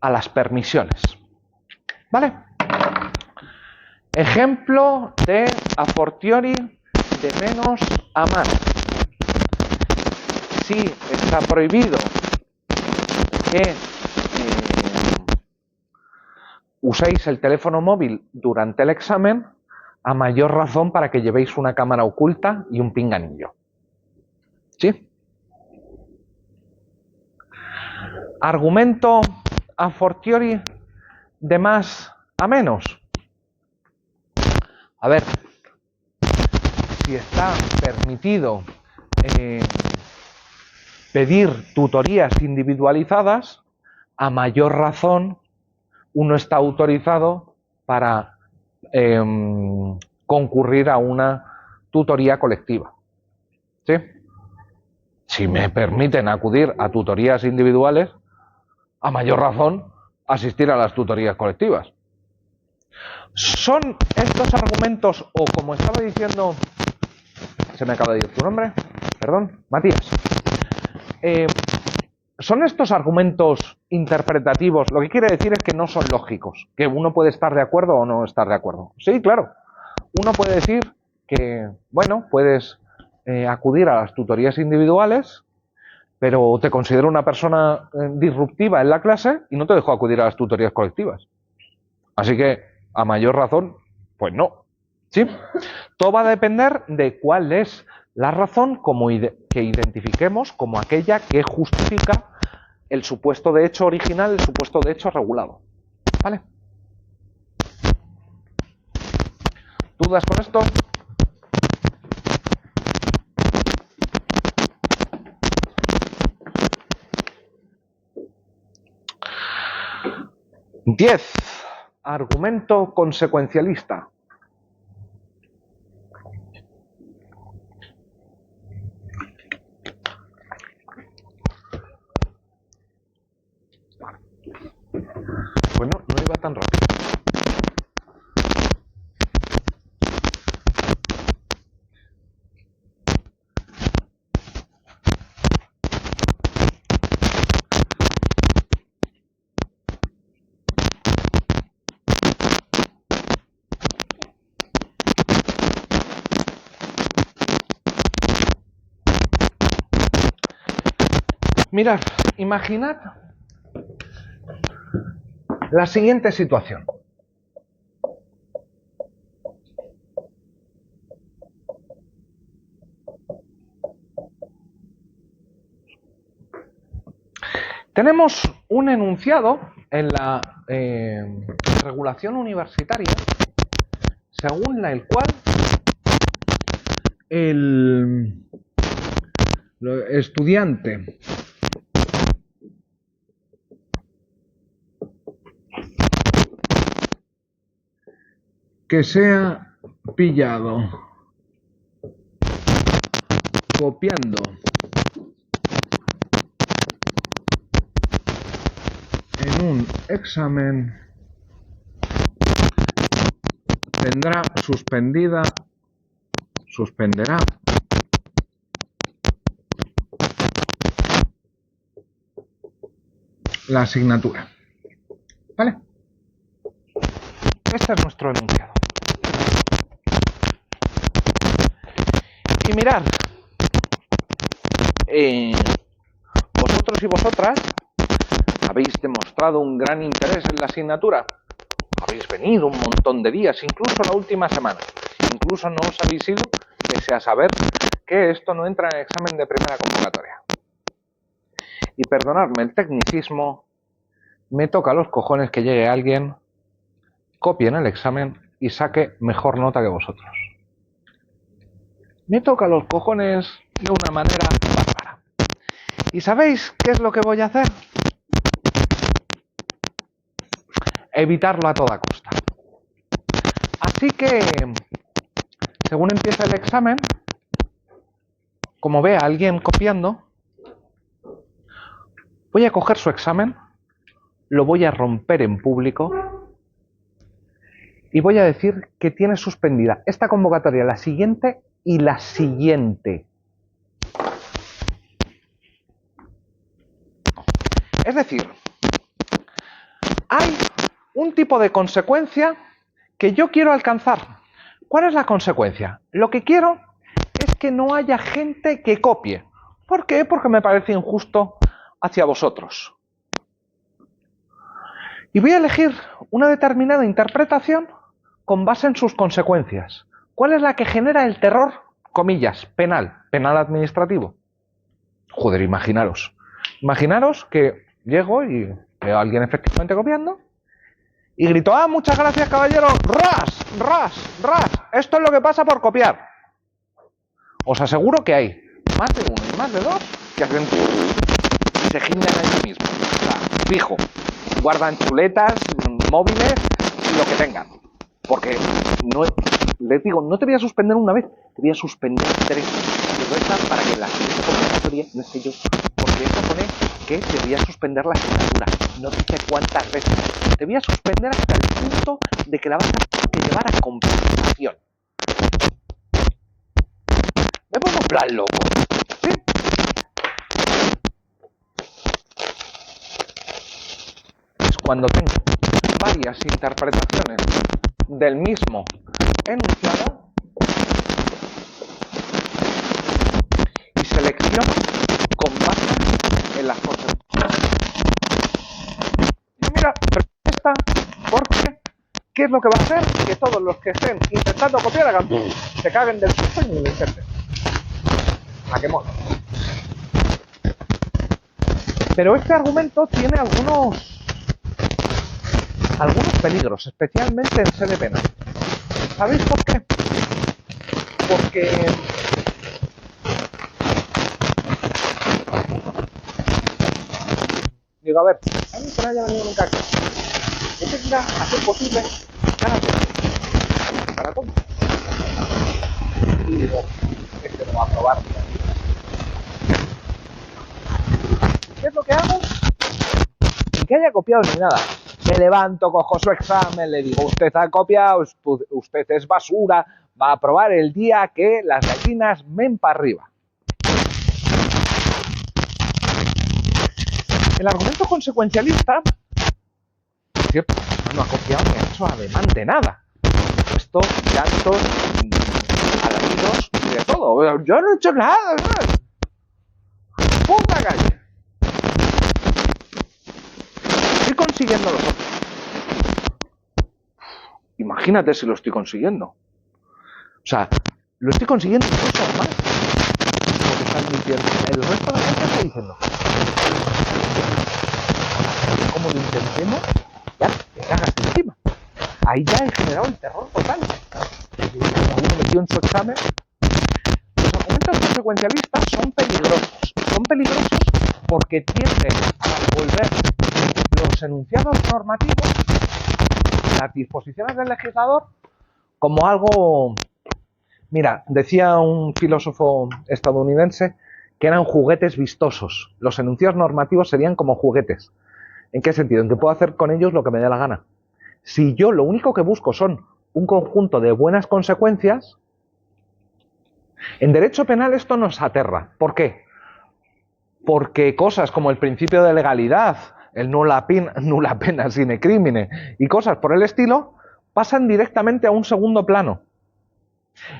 a las permisiones. ¿Vale? Ejemplo de a fortiori de menos a más. Si está prohibido que uséis el teléfono móvil durante el examen, a mayor razón para que llevéis una cámara oculta y un pinganillo. ¿Sí? Argumento a fortiori de más a menos. A ver, si está permitido pedir tutorías individualizadas, a mayor razón uno está autorizado para concurrir a una tutoría colectiva. ¿Sí? Si me permiten acudir a tutorías individuales, a mayor razón asistir a las tutorías colectivas. ¿Son estos argumentos, o como estaba diciendo, se me acaba de ir tu nombre, perdón, Matías, ¿son estos argumentos interpretativos? Lo que quiere decir es que no son lógicos, que uno puede estar de acuerdo o no estar de acuerdo. Sí, claro, uno puede decir que, bueno, puedes acudir a las tutorías individuales, pero te considero una persona disruptiva en la clase y no te dejo acudir a las tutorías colectivas. Así que, a mayor razón, pues no. ¿Sí? Todo va a depender de cuál es la razón que identifiquemos como aquella que justifica el supuesto de hecho original, el supuesto de hecho regulado. ¿Vale? ¿Dudas con esto? Diez. Argumento consecuencialista. Bueno, no iba tan rápido. Mirad, imaginad la siguiente situación. Tenemos un enunciado en la regulación universitaria según el cual el estudiante que sea pillado copiando en un examen suspenderá la asignatura. ¿Vale? Este es nuestro enunciado. Y mirad, vosotros y vosotras habéis demostrado un gran interés en la asignatura. Habéis venido un montón de días, incluso la última semana. Incluso no os habéis ido, pese a saber que esto no entra en el examen de primera convocatoria. Y perdonadme el tecnicismo, me toca los cojones que llegue alguien, copie en el examen y saque mejor nota que vosotros. Me toca los cojones de una manera bárbara. ¿Y sabéis qué es lo que voy a hacer? evitarlo a toda costa. Así que, según empieza el examen, como ve a alguien copiando, voy a coger su examen, lo voy a romper en público y voy a decir que tiene suspendida esta convocatoria, la siguiente y la siguiente. Es decir, hay un tipo de consecuencia que yo quiero alcanzar. ¿Cuál es la consecuencia? Lo que quiero es que no haya gente que copie. ¿Por qué? Porque me parece injusto hacia vosotros. Y voy a elegir una determinada interpretación con base en sus consecuencias. ¿Cuál es la que genera el terror? Comillas, penal administrativo. Joder, imaginaros. Imaginaros que llego y veo a alguien efectivamente copiando y grito, ¡ah, muchas gracias, caballero! ¡Ras! ¡Ras! ¡Ras! Esto es lo que pasa por copiar. Os aseguro que hay más de uno y más de dos que hacen y se giñan a ellos mismos. O sea, fijo. Guardan chuletas, móviles y lo que tengan. Porque no, les digo, no te voy a suspender una vez, te voy a suspender 3. Y rezan para que la siguiente convocatoria no esté yo. Porque esto pone que te voy a suspender la asignatura. No dice cuántas veces. Te voy a suspender hasta el punto de que la vas a que llevar a compensación. Me pongo en plan loco. ¿Sí? Es cuando tengo varias interpretaciones del mismo enunciado y selecciono con base en las consecuencias. Y mira, esta, porque ¿qué es lo que va a hacer? Que todos los que estén intentando copiar hagan se caguen del susto y ni lo intenten. ¿A qué modo? Pero este argumento tiene algunos peligros, especialmente en sede penal. ¿Sabéis por qué? Porque digo, a ver, alguien que no haya venido nunca aquí, que tenga a ser posible ganas para todo. Y digo, este no va a probar. ¿Qué es lo que hago? Sin que haya copiado ni nada. Me levanto, cojo su examen, le digo, usted ha copiado, usted es basura, va a probar el día que las gallinas men para arriba. El argumento consecuencialista, cierto, no ha copiado ni ha hecho ademán de nada. He puesto llantos, alaridos, de todo. Yo no he hecho nada. ¡Puta calle! Estoy consiguiendo los otros. Imagínate si lo estoy consiguiendo. O sea, lo estoy consiguiendo incluso más. Porque está admitiendo. El resto de la gente está diciendo. Como lo intentemos, ya te cagas encima. Ahí ya he generado el terror total. Uno metió en su examen. Los argumentos consecuencialistas son peligrosos. Son peligrosos porque tienden a volver los enunciados normativos, las disposiciones del legislador, como algo... Mira, decía un filósofo estadounidense que eran juguetes vistosos. Los enunciados normativos serían como juguetes. ¿En qué sentido? En que puedo hacer con ellos lo que me dé la gana. Si yo lo único que busco son un conjunto de buenas consecuencias, en derecho penal esto nos aterra. ¿Por qué? Porque cosas como el principio de legalidad, el nulla pena sine crimine y cosas por el estilo, pasan directamente a un segundo plano.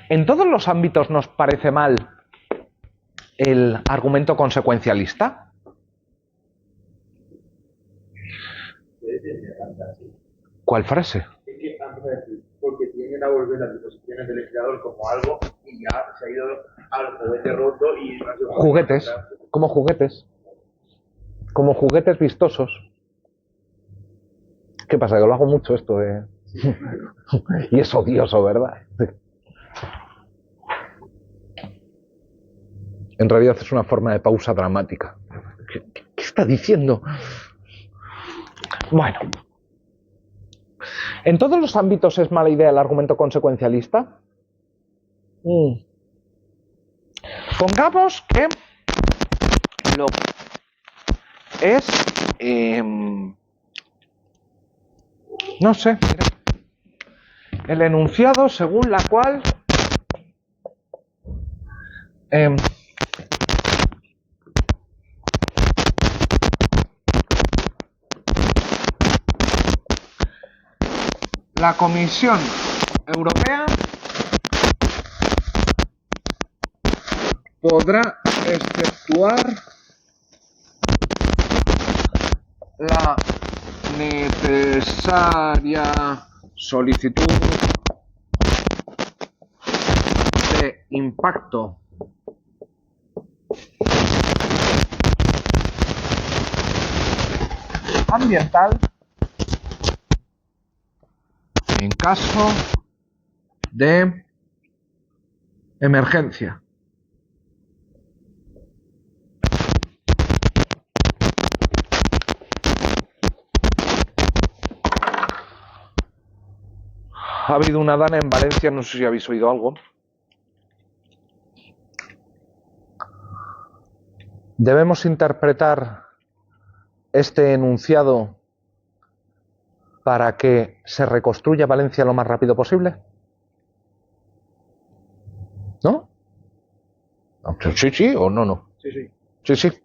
¿En todos los ámbitos nos parece mal el argumento consecuencialista? ¿Cuál frase? Es que, porque tienden a volver las disposiciones del legislador como algo y ya se ha ido al juguete roto y... Juguetes, como juguetes. Como juguetes vistosos. ¿Qué pasa? Que lo hago mucho esto de... Y es odioso, ¿verdad? En realidad es una forma de pausa dramática. ¿Qué está diciendo? Bueno, ¿En todos los ámbitos es mala idea el argumento consecuencialista? Pongamos que lo es, no sé, mira, el enunciado según la cual la Comisión Europea podrá efectuar la necesaria solicitud de impacto ambiental en caso de emergencia. Ha habido una dana en Valencia, no sé si habéis oído algo. ¿Debemos interpretar este enunciado para que se reconstruya Valencia lo más rápido posible? ¿No? Sí, sí, o no, no. Sí, sí. Sí, sí.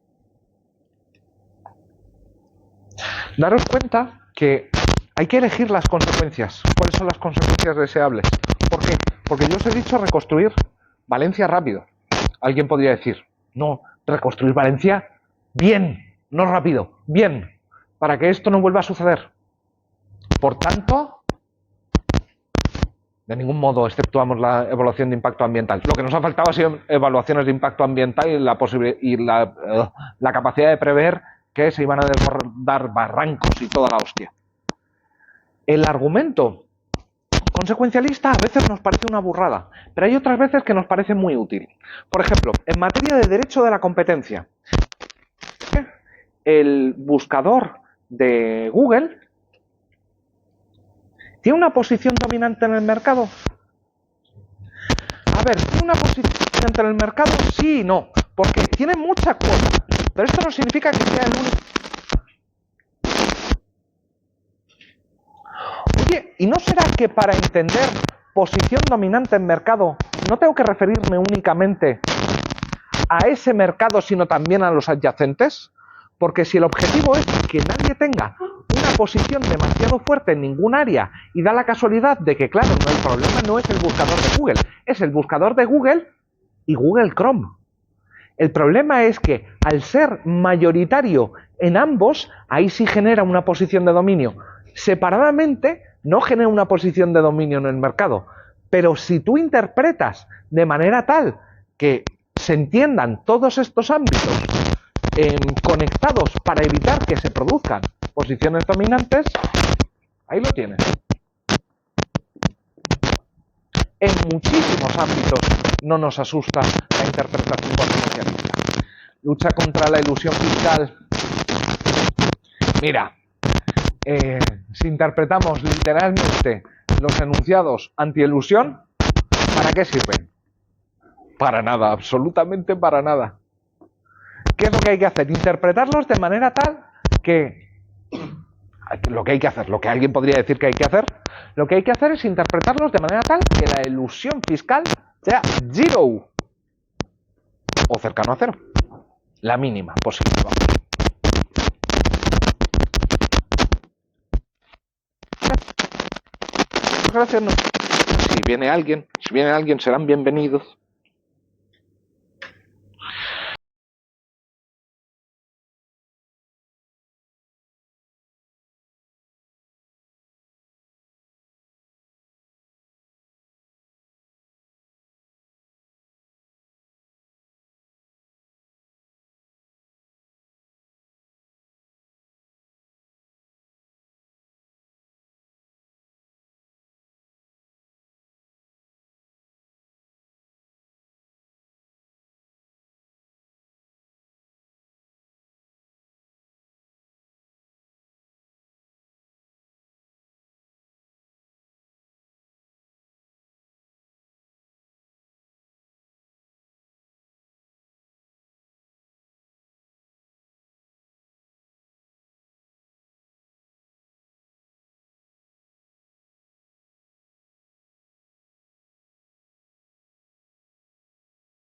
Daros cuenta que hay que elegir las consecuencias. ¿Cuáles son las consecuencias deseables? ¿Por qué? Porque yo os he dicho reconstruir Valencia rápido. Alguien podría decir, no, reconstruir Valencia bien, no rápido, bien, para que esto no vuelva a suceder. Por tanto, de ningún modo exceptuamos la evaluación de impacto ambiental. Lo que nos ha faltado ha sido evaluaciones de impacto ambiental y la capacidad de prever que se iban a desbordar barrancos y toda la hostia. El argumento consecuencialista a veces nos parece una burrada, pero hay otras veces que nos parece muy útil. Por ejemplo, en materia de derecho de la competencia, el buscador de Google ¿tiene una posición dominante en el mercado? A ver, ¿tiene una posición dominante en el mercado? Sí y no, porque tiene mucha cuota, pero esto no significa que sea el único. Oye, ¿y no será que para entender posición dominante en mercado no tengo que referirme únicamente a ese mercado, sino también a los adyacentes? Porque si el objetivo es que nadie tenga una posición demasiado fuerte en ningún área y da la casualidad de que, claro, no, el problema no es el buscador de Google, es el buscador de Google y Google Chrome. El problema es que al ser mayoritario en ambos, ahí sí genera una posición de dominio. Separadamente no genera una posición de dominio en el mercado, pero si tú interpretas de manera tal que se entiendan todos estos ámbitos conectados para evitar que se produzcan posiciones dominantes, ahí lo tienes. En muchísimos ámbitos no nos asusta la interpretación consecuencialista. Lucha contra la ilusión fiscal. Mira, si interpretamos literalmente los enunciados antielusión, ¿para qué sirven? Para nada, absolutamente para nada. ¿Qué es lo que hay que hacer? Interpretarlos de manera tal que lo que hay que hacer, lo que alguien podría decir que hay que hacer, lo que hay que hacer es interpretarlos de manera tal que la elusión fiscal sea zero o cercano a cero, la mínima posible. Gracias. Si viene alguien serán bienvenidos.